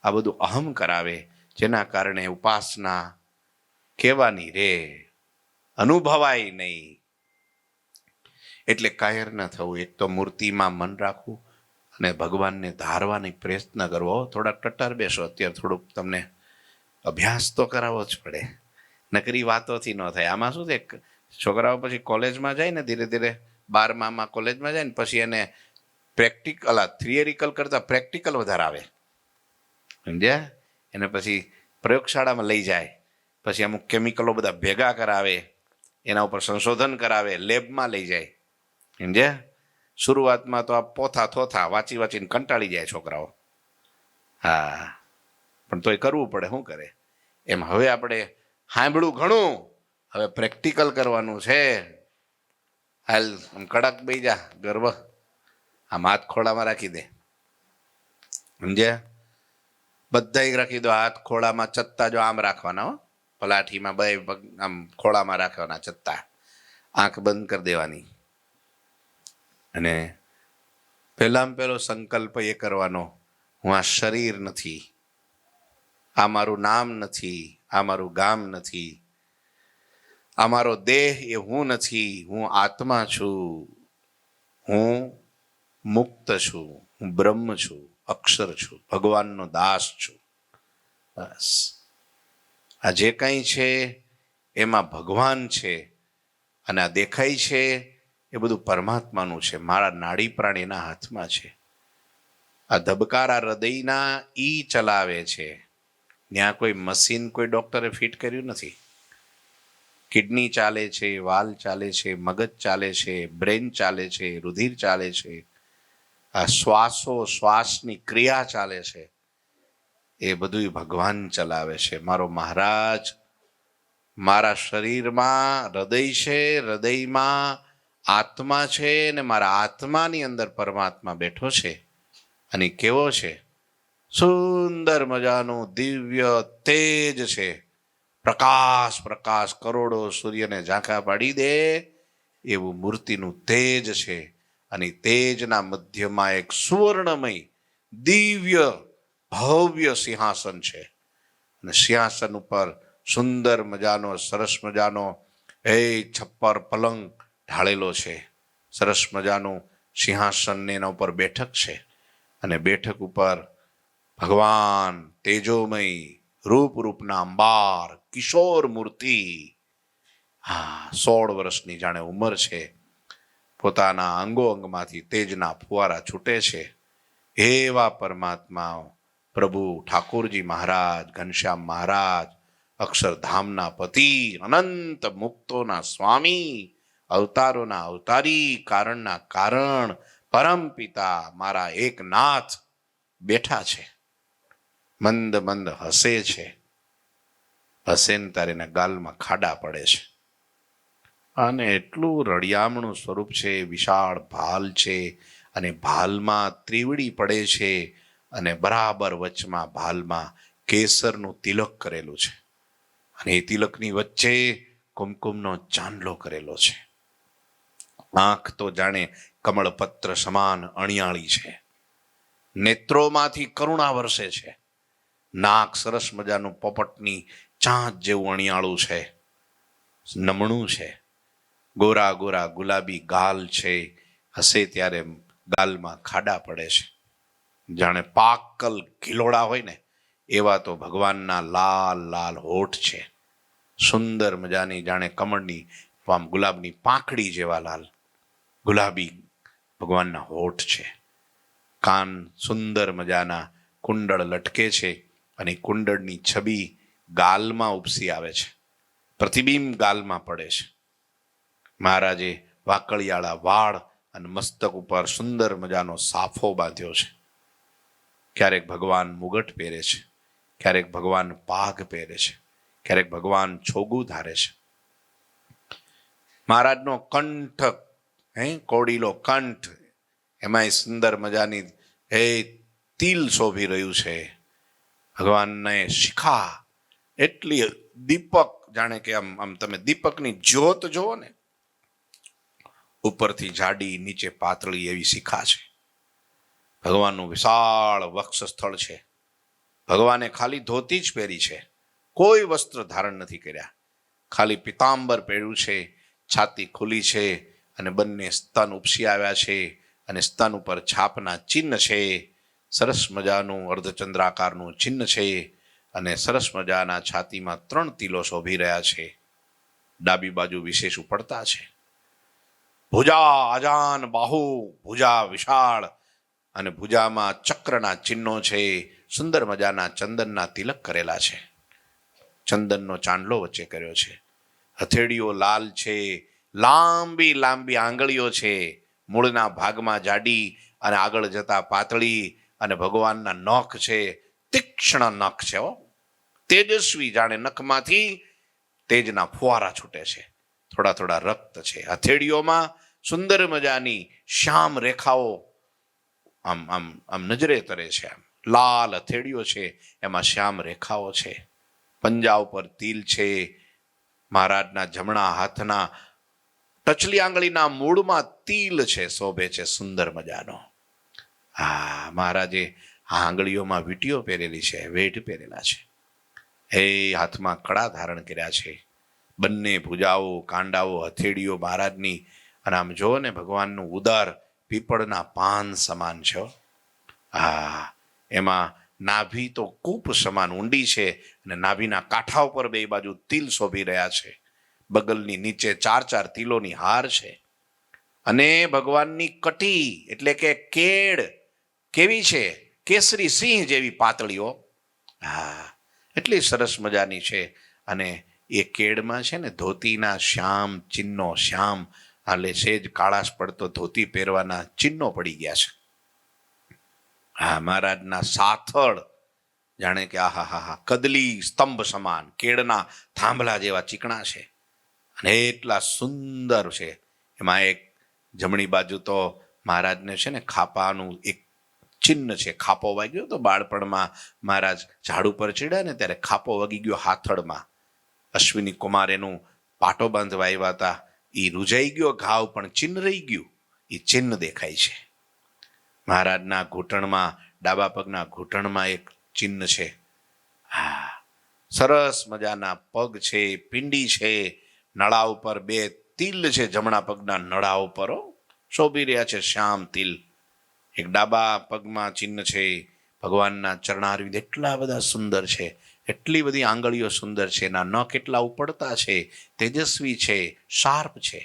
આ બધું અહમ કરાવે, જેના કારણે ઉપાસના કહેવાની રે, અનુભવાય નહીં. એટલે કાયર ન થવું. એક તો મૂર્તિમાં મન રાખવું અને ભગવાનને ધારવાની પ્રયત્ન કરવો. થોડાક ટટ્ટાર બેસો, અત્યારે થોડુંક તમને અભ્યાસ તો કરાવવો જ પડે, નકરી વાતોથી ન થાય. આમાં શું છે, છોકરાઓ પછી કોલેજમાં જાય ને, ધીરે ધીરે 12માં કોલેજમાં જાય ને પછી એને પ્રેક્ટિકલ, થિયરિકલ કરતા પ્રેક્ટિકલ વધારે આવે. સમજ્યા? એને પછી પ્રયોગશાળામાં લઈ જાય, પછી અમુક કેમિકલો બધા ભેગા કરાવે, એના ઉપર સંશોધન કરાવે, લેબમાં લઈ જાય. સમજ્યા? શરૂઆતમાં તો આ પોથા થોથા વાંચી વાંચીને કંટાળી જાય છોકરાઓ. હા, પણ તોય કરવું પડે, શું કરે. એમ હવે આપણે સાંભળ્યું ઘણું, હવે પ્રેક્ટિકલ કરવાનું છે. હાલ આમ કડક બેસી જા, ગર્વ આમ હાથ ખોળામાં રાખી દે. સમજ્યા? બધા રાખી દો હાથ ખોળામાં. ચત્તા જો આમ રાખવાના હો, પલાઠીમાં બે આમ ખોળામાં રાખવાના ચત્તા. આંખ બંધ કરી દેવાની. અને પહેલામાં પહેલો સંકલ્પ એ કરવાનો, હું આ શરીર નથી, આ મારું નામ નથી, આ મારું ગામ નથી, આ મારો દેહ એ હું નથી, હું આત્મા છું, હું મુક્ત છું, હું બ્રહ્મ છું, અક્ષર છું, ભગવાનનો દાસ છું. બસ આ જે કંઈ છે એમાં ભગવાન છે, અને આ દેખાય છે એ બધું પરમાત્માનું છે. મારા નાડી પ્રાણીના હાથમાં છે. આ ધબકારા હૃદયના ઈ ચલાવે છે. ત્યાં કોઈ મશીન કોઈ ડોક્ટરે ફિટ કર્યું નથી. કિડની ચાલે છે, વાલ ચાલે છે, મગજ ચાલે છે, બ્રેન ચાલે છે, રુધિર ચાલે છે, આ શ્વાસની ક્રિયા ચાલે છે, એ બધું ભગવાન ચલાવે છે. મારો મહારાજ મારા શરીરમાં હૃદય છે, હૃદયમાં આત્મા છે, ને મારા આત્માની અંદર પરમાત્મા બેઠો છે. અને કેવો છે? સુંદર મજાનું દિવ્ય તેજ છે. પ્રકાશ પ્રકાશ, કરોડો સૂર્યને ઝાંખા પાડી દે એવું મૂર્તિનું તેજ છે. અને તેજના મધ્યમાં એક સુવર્ણમય દિવ્ય ભવ્ય સિંહાસન છે. અને સિંહાસન ઉપર સુંદર મજાનો, સરસ મજાનો છપ્પર પલંગ ઢાળેલો છે. સરસ મજાનું સિંહાસન એના ઉપર બેઠક છે. અને બેઠક ઉપર ભગવાન તેજોમય રૂપના અંબાર કિશોર મૂર્તિ, હા 16 વર્ષની જાણે ઉંમર છે. પોતાના અંગો અંગમાંથી તેજના ફુવારા છૂટે છે. એવા પરમાત્મા પ્રભુ ઠાકોરજી મહારાજ, ઘનશ્યામ મહારાજ, અક્ષરધામના પતિ, અનંત મુક્તોના સ્વામી, અવતારોના અવતારી, કારણના કારણ, પરમ પિતા મારા એક નાથ બેઠા છે. મંદ મંદ હસે છે. હસે ને તારે એના ગાલમાં ખાડા પડે છે. અને એટલું રળિયામણું સ્વરૂપ છે, વિશાળ ભાલ છે, અને ભાલમાં ત્રિવડી પડે છે, અને બરાબર વચમાં ભાલમાં કેસરનું તિલક કરેલું છે અને એ તિલકની વચ્ચે કુમકુમનો ચાંદલો કરેલો છે. આંખ તો જાણે કમળપત્ર સમાન અણિયાળી છે. નેત્રોમાંથી કરુણા વરસે છે. નાક સરસ મજાનું પોપટની ચાંચ જેવું અણિયાળું છે, નમણું છે. ગોરા ગોરા ગુલાબી ગાલ છે. હસે ત્યારે ગાલમાં ખાડા પડે છે. જાણે પાકલ ઘીલોડા હોય ને એવા તો ભગવાનના લાલ લાલ હોઠ છે. સુંદર મજાની જાણે કમળની આમ ગુલાબની પાંખડી જેવા લાલ ગુલાબી ભગવાનના હોઠ છે. કાન સુંદર મજાના કુંડળ લટકે છે અને કુંડળની છબી ગાલમાં ઉપસી આવે છે. પ્રતિબિંબ ગાલમાં પડે છે. મહારાજે વાકળિયાળા વાળ અને મસ્તક ઉપર સુંદર મજાનો સાફો બાંધ્યો છે. ક્યારેક ભગવાન મુગટ પહેરે છે, ક્યારેક ભગવાન પાઘ પહેરે છે, ક્યારેક ભગવાન છોગું ધારે છે. મહારાજનો કંઠ કોડીલો કંઠ, એમાંય સુંદર મજાની તિલ શોભી રહ્યું છે. ભગવાનને શિખા એટલી દીપક, જાણે કે આમ તમે દીપકની જ્યોત જોવો ને, ઉપરથી જાડી નીચે પાતળી એવી શિખા છે. ભગવાનનું વિશાળ વક્ષ સ્થળ છે. ભગવાને ખાલી ધોતી જ પહેરી છે, કોઈ વસ્ત્ર ધારણ નથી કર્યા. ખાલી પિતાંબર પહેર્યું છે. છાતી ખુલી છે અને બંને સ્તન ઉપસી આવ્યા છે અને સ્તન ઉપર છાપના ચિહ્ન છે. સરસ મજાનું અર્ધચંદ્રાકારનું ચિહ્ન છે અને સરસ મજાના છાતીમાં 3 તિલો શોભી રહ્યા છે. ડાબી બાજુ વિશેષ ઉપડતા છે. ભુજા આજાન બાહુ, ભુજા વિશાળ અને ભુજામાં ચક્રના ચિહ્નો છે. સુંદર મજાના ચંદનના તિલક કરેલા છે. ચંદનનો ચાંદલો વચ્ચે કર્યો છે. હથેળીઓ લાલ છે. લાંબી લાંબી આંગળીઓ છે. મૂળના ભાગમાં જાડી અને આગળ જતા પાતળી અને ભગવાનના નખ છે. તીક્ષ્ણ નખ છે, તેજસ્વી, જાણે નખમાંથી તેજના ફુવારા છૂટે છે. થોડા થોડા રક્ત છે. હથેળીઓમાં સુંદર મજાની શ્યામ રેખાઓ આમ આમ આમ નજરે તરે છે. આમ લાલ હથેળીઓ છે, એમાં શ્યામ રેખાઓ છે. પંજા ઉપર તિલ છે. મહારાજના જમણા હાથના ટચલી આંગળીના મૂળમાં તિલ છે, શોભે છે સુંદર મજાનો. મહારાજે આ આંગળીઓમાં વીંટીઓ પહેરેલી છે, વેઢ પહેરેલા છે. હાથમાં કડા ધારણ કર્યા છે. બંને ભુજાઓ, કાંડાઓ, હથેળીઓ મહારાજની, અને આમ જો ને ભગવાનનું ઉદર પીપળના પાન સમાન છે. એમાં નાભી તો કૂપ સમાન ઊંડી છે અને નાભીના કાંઠા ઉપર બે બાજુ તિલ શોભી રહ્યા છે. બગલની નીચે 4 તિલોની હાર છે. અને ભગવાનની કટી એટલે કે કેડ કેવી છે? કેસરી સિંહ જેવી પાતળીઓ. એટલી સરસ મજાની છે. અને એ કેડમાં છે ને ધોતીના શ્યામ ચિહ્નો, શ્યામ એટલે સેજ કાળાશ પડતો ધોતી પહેરવાના ચિહ્નો પડી ગયા છે. મહારાજના સાથળ જાણે કે કદલી સ્તંભ સમાન કેળના થાંભલા જેવા ચીકણા છે અને એટલા સુંદર છે. એમાં એક જમણી બાજુ તો મહારાજને છે ને ખાપાનું એક ચિહ્ન છે. ખાપો વાગ્યો તો બાળપણમાં મહારાજ ઝાડ ઉપર ચડ્યા ને ત્યારે ખાપો વાગી ગયો હાથળમાં. અશ્વિની કુમાર એનું પાટો બાંધવા આવ્યા હતા. એ રૂજાઈ ગયો ઘાવ, પણ ચિહ્ન રહી ગયું. એ ચિહ્ન દેખાય છે. મહારાજના ઘૂંટણમાં, ડાબા પગના ઘૂંટણમાં એક ચિહ્ન છે. સરસ મજાના પગ છે, પિંડી છે. નળા ઉપર 2 તિલ છે. જમણા પગના નળા ઉપર શોભી રહ્યા છે શ્યામ તિલ. એક ડાબા પગમાં ચિહ્ન છે. ભગવાનના ચરણારવિંદ એટલા બધા સુંદર છે, એટલી બધી આંગળીઓ સુંદર છે. એના નખ એટલા ઉપડતા છે, તેજસ્વી છે, શાર્પ છે.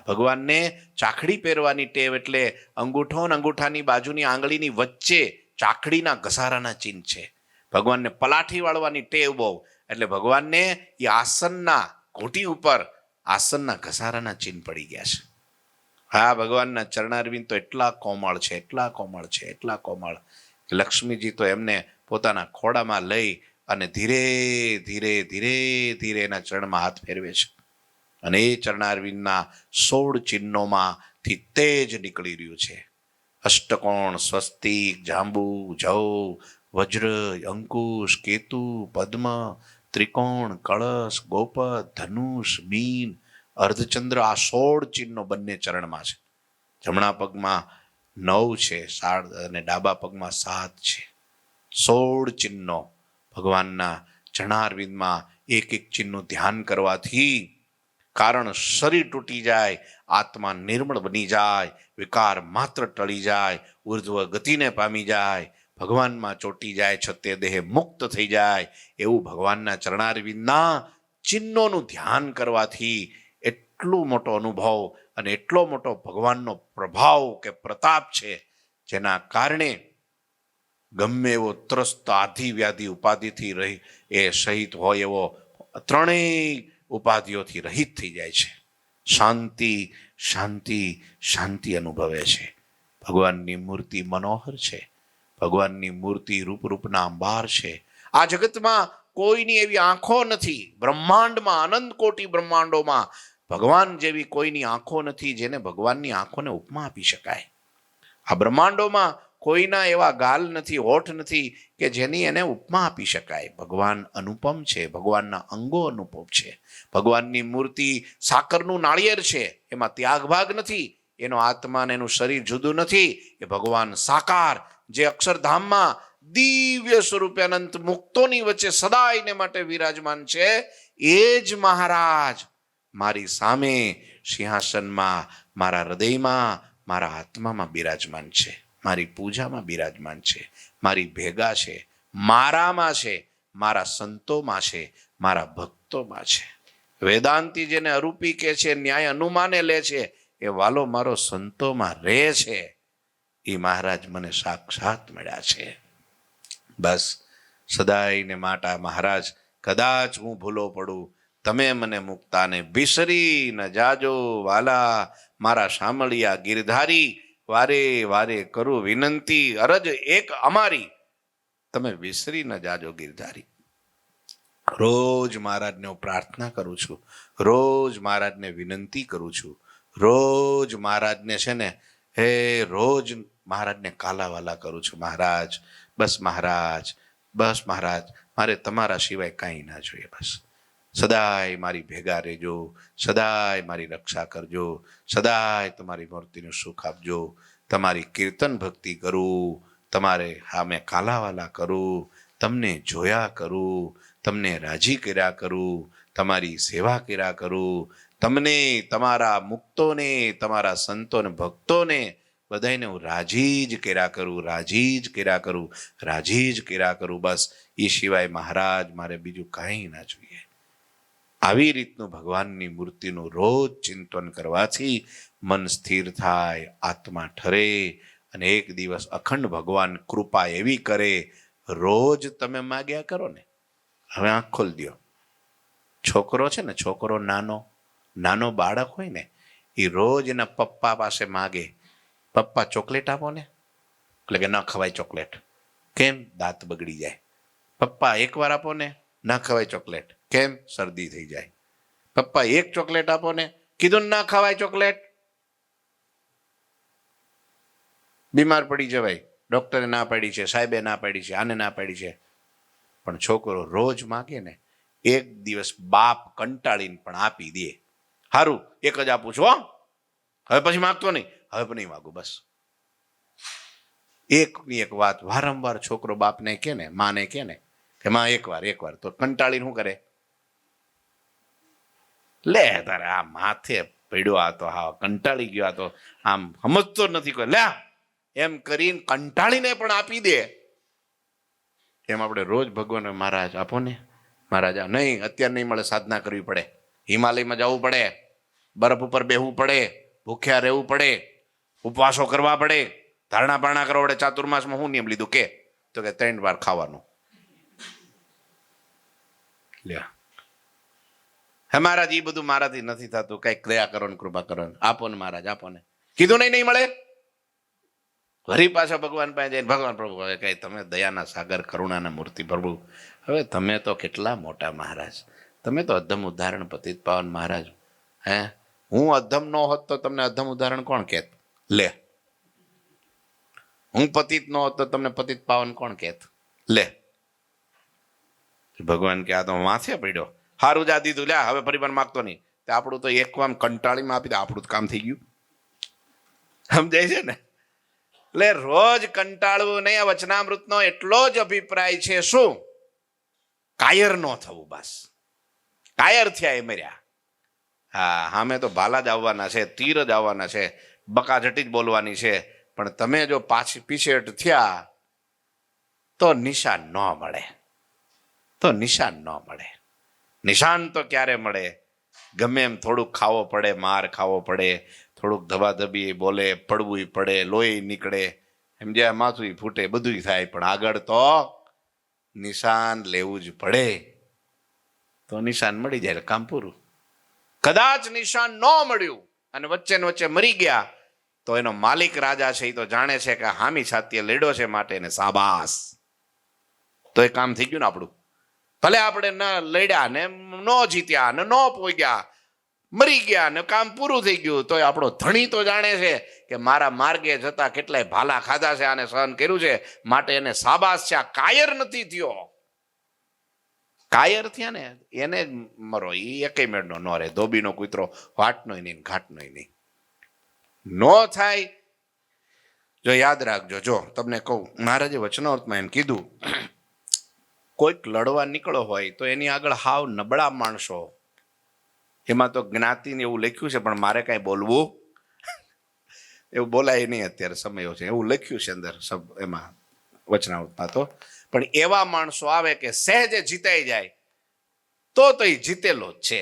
ભગવાનને ચાખડી પહેરવાની ટેવ, એટલે અંગૂઠો અને અંગૂઠાની બાજુની આંગળીની વચ્ચે ચાખડીના ઘસારાના ચિહ્ન છે. ભગવાનને પલાઠી વાળવાની ટેવ બહુ, એટલે ભગવાનને એ આસનના ઘૂંટી ઉપર આસનના ઘસારાના ચિહ્ન પડી ગયા છે. ભગવાનના ચરણારવિંદ તો એટલા કોમળ છે, એટલા કોમળ છે, એટલા કોમળ. લક્ષ્મીજી તો એમને પોતાના ખોળામાં લઈ અને ધીરે ધીરે ધીરે ધીરે એના ચરણમાં હાથ ફેરવે છે. અને એ ચરણારવિંદના 16 ચિહ્નોમાંથી તેજ નીકળી રહ્યું છે. અષ્ટકોણ, સ્વસ્તિક, જાંબુ, જવ, વજ્ર, અંકુશ, કેતુ, પદ્મ, ત્રિકોણ, કળશ, ગોપદ, ધનુષ, મીન, અર્ધચંદ્ર, આ 16 ચિહ્નો બંને ચરણમાં છે. જમણા પગમાં 9 છે અને ડાબા પગમાં 7 છે. 16 ચિહ્નો ભગવાનના ચરણારવિંદમાં એક એક ચિહ્નનું ધ્યાન કરવાથી કારણ શરીર તૂટી જાય, આત્મા નિર્મળ બની જાય, વિકાર માત્ર ટળી જાય, ઉર્ધ્વ ગતિને પામી જાય, ભગવાનમાં ચોટી જાય, છતે દેહ મુક્ત થઈ જાય, એવું ભગવાનના ચરણારવિંદના ચિહ્નોનું ધ્યાન કરવાથી એટલું મોટો અનુભવ અને એટલો મોટો ભગવાનનો પ્રભાવ કે પ્રતાપ છે, જેના કારણે ગમે એવો ત્રસ્ત આધિ વ્યાધિ ઉપાધિથી રહી એ સહિત હોય એવો ત્રણેય ઉપાધિઓથી રહિત થઈ જાય છે. શાંતિ શાંતિ શાંતિ અનુભવે છે. ભગવાનની મૂર્તિ મનોહર છે. ભગવાનની મૂર્તિ રૂપના અંબાર છે. આ જગતમાં કોઈની એવી આંખો નથી. બ્રહ્માંડમાં, અનંત કોટી બ્રહ્માંડોમાં ભગવાન જેવી કોઈની આંખો નથી જેને ભગવાનની આંખોને ઉપમા આપી શકાય. આ બ્રહ્માંડોમાં કોઈના એવા ગાલ નથી, હોઠ નથી કે જેની એને ઉપમા આપી શકાય. ભગવાન અનુપમ છે. ભગવાનના અંગો અનુપમ છે. ભગવાનની મૂર્તિ સાકરનું નાળિયેર છે, એમાં ત્યાગભાગ નથી. એનો આત્મા અને એનું શરીર જુદું નથી. એ ભગવાન સાકાર જે અક્ષરધામમાં દિવ્ય સ્વરૂપે અનંત મુક્તોની વચ્ચે સદાયને માટે વિરાજમાન છે, એ જ મહારાજ મારી સામે સિંહાસનમાં, મારા હૃદયમાં, મારા આત્મામાં બિરાજમાન છે, મારી પૂજામાં બિરાજમાન છે, મારી ભેગા છે, મારામાં છે, મારા સંતોમાં છે, મારા ભક્તોમાં છે. વેદાંતી જેને અરૂપી કે છે, ન્યાય અનુમાને લે છે, એ વાલો મારો સંતોમાં રહે છે. એ મહારાજ મને સાક્ષાત મળ્યા છે. બસ સદાયને માટે મહારાજ, કદાચ હું ભૂલો પડું, તમે મને મુક્તાને બિસરી ન જાજો વાલા, મારા શામળિયા ગિરધારી, વારે વારે કરું વિનંતી, અરજ એક અમારી, તમે વિસરી ન જાજો ગિરધારી. રોજ મહારાજને હું પ્રાર્થના કરું છું, રોજ મહારાજને વિનંતી કરું છું, રોજ મહારાજને છે ને રોજ મહારાજને કાલાવાલા કરું છું. મહારાજ બસ, મહારાજ બસ, મહારાજ મારે તમારા સિવાય કાંઈ ના જોઈએ. બસ સદાય મારી ભેગા રહેજો, સદાય મારી રક્ષા કરજો, સદાય તમારી મૂર્તિનું સુખ આપજો. તમારી કીર્તન ભક્તિ કરું, તમારે સામે કાલાવાલા કરું, તમને જોયા કરું, તમને રાજી કર્યા કરું, તમારી સેવા કર્યા કરું, તમને, તમારા મુક્તોને, તમારા સંતોને, ભક્તોને બધાને હું રાજી જ કર્યા કરું, રાજી જ કર્યા કરું, રાજી જ કર્યા કરું. બસ એ સિવાય મહારાજ મારે બીજું કાંઈ ના જોઈએ. આવી રીતનું ભગવાનની મૂર્તિનું રોજ ચિંતન કરવાથી મન સ્થિર થાય, આત્મા ઠરે, અને એક દિવસ અખંડ ભગવાન કૃપા એવી કરે, રોજ તમે માગ્યા કરો ને. હવે આંખ ખોલી દો. છોકરો છે ને, છોકરો નાનો બાળક હોય ને, એ રોજ એના પપ્પા પાસે માગે, પપ્પા ચોકલેટ આપો ને, એટલે કે ન ખવાય ચોકલેટ. કેમ? દાંત બગડી જાય. પપ્પા એકવાર આપો ને, ના ખવાય ચોકલેટ. કેમ? શરદી થઈ જાય. પપ્પા એક ચોકલેટ આપો ને, કીધું ના ખવાય ચોકલેટ, બીમાર પડી જવાય, ડોક્ટરે ના પાડી છે, સાહેબે ના પાડી છે, આને ના પાડી છે. પણ છોકરો રોજ માગે ને, એક દિવસ બાપ કંટાળીને પણ આપી દે. સારું, એક જ આપું છું, હવે પછી માગતો નહીં, હવે પણ નહીં માગું. બસ એકની એક વાત વારંવાર છોકરો બાપને કે ને, માને કે ને કે માં એકવાર, તો કંટાળીને શું કરે? લે તારે આ માથે પડ્યો, આ તો હા કંટાળી ગયો, આ તો આમ સમજતો નથી કોઈ, લે એમ કરીને કંટાળીને પણ આપી દે. એમ આપણે રોજ ભગવાન મહારાજ આપો ને, મહારાજ નહીં, અત્યારે નહીં મળે, સાધના કરવી પડે, હિમાલયમાં જવું પડે, બરફ ઉપર બેહવું પડે, ભૂખ્યા રહેવું પડે, ઉપવાસો કરવા પડે, ધારણા પારણા કરવા પડે. ચાતુર્માસમાં શું નિયમ લીધું કે? તો કે 3 વાર ખાવાનું. લ્યા હે મહારાજ, એ બધું મારાથી નથી થતું, કઈક દયા કરો ને, કૃપા કરો ને, આપો ને મહારાજ, આપો ને. કીધું નહીં મળે, વળી પાછા ભગવાન પાસે જઈને, ભગવાન પ્રભુ હવે કઈ તમે દયાના સાગર, કરુણાના મૂર્તિ પ્રભુ, હવે તમે તો કેટલા મોટા મહારાજ, તમે તો અધમ ઉદાહરણ, પતિત પાવન મહારાજ. હે હું અધમ ન હોત તો તમને અધમ ઉદાહરણ કોણ કહેત? લે હું પતિત ન હોત તો તમને પતિત પાવન કોણ કહેત? લે ભગવાન કે આ તો માથે પડ્યો, સારું જા દીધું, લ્યા હવે ફરી પણ માગતો નહીં. તે આપણું તો એક કામ કંટાળીમાં આપી દે, આપણું જ કામ થઈ ગયું. સમજાય છે ને? એટલે રોજ કંટાળવું નહીં. આ વચનામૃતનો એટલો જ અભિપ્રાય છે, શું? કાયર ન થવું. બસ કાયર થયા એ મર્યા. હા, સામે તો ભાલા જ આવવાના છે, તીર જ આવવાના છે, બકાઝટી જ બોલવાની છે, પણ તમે જો પીછેટ થયા તો નિશાન ન મળે. તો નિશાન ન મળે. નિશાન તો ક્યારે મળે? ગમે એમ થોડુંક ખાવો પડે, માર ખાવો પડે, થોડુંક ધબાધબી બોલે, પડવું પડે, લોહી નીકળે, એમ જ્યાં માથું ફૂટે, બધું થાય, પણ આગળ તો નિશાન લેવું જ પડે. તો નિશાન મળી જાય, કામ પૂરું. કદાચ નિશાન ન મળ્યું અને વચ્ચે ને વચ્ચે મરી ગયા તો એનો માલિક રાજા છે, એ તો જાણે છે કે હામી છાતીએ લેડો છે, માટે એને સાબાસ. તો એ કામ થઈ ગયું ને આપણું. ભલે આપણે ન લડ્યા ને ન જીત્યા ને ન પોગ્યા, મરી ગયા ને કામ પૂરું થઈ ગયું, તો આપણો ધણી તો જાણે છે કે મારા માર્ગે જતા કેટલાય ભાલા ખાધા છે, આને સહન કર્યું છે, માટે એને સાબાસ છે. આ કાયર નથી થયો. કાયર થયા ને એને મરો, એ એકેય મેળનો ન રહે. ધોબીનો કૂતરો વાટનો નહીં, ઘાટનો નહીં. નો થાય. જો યાદ રાખજો, જો તમને કહું, મહારાજે વચનામૃતમાં એમ કીધું, કોઈક લડવા નીકળો હોય તો એની આગળ હાવ નબળા માણસો, એમાં તો જ્ઞાતિને એવું લખ્યું છે, પણ મારે કાંઈ બોલવું એવું બોલાય નહીં, અત્યારે સમયો છે, એવું લખ્યું છે અંદર એમાં વચનામૃતમાં. તો પણ એવા માણસો આવે કે સહેજે જીતાઈ જાય તો એ જીતેલો જ છે.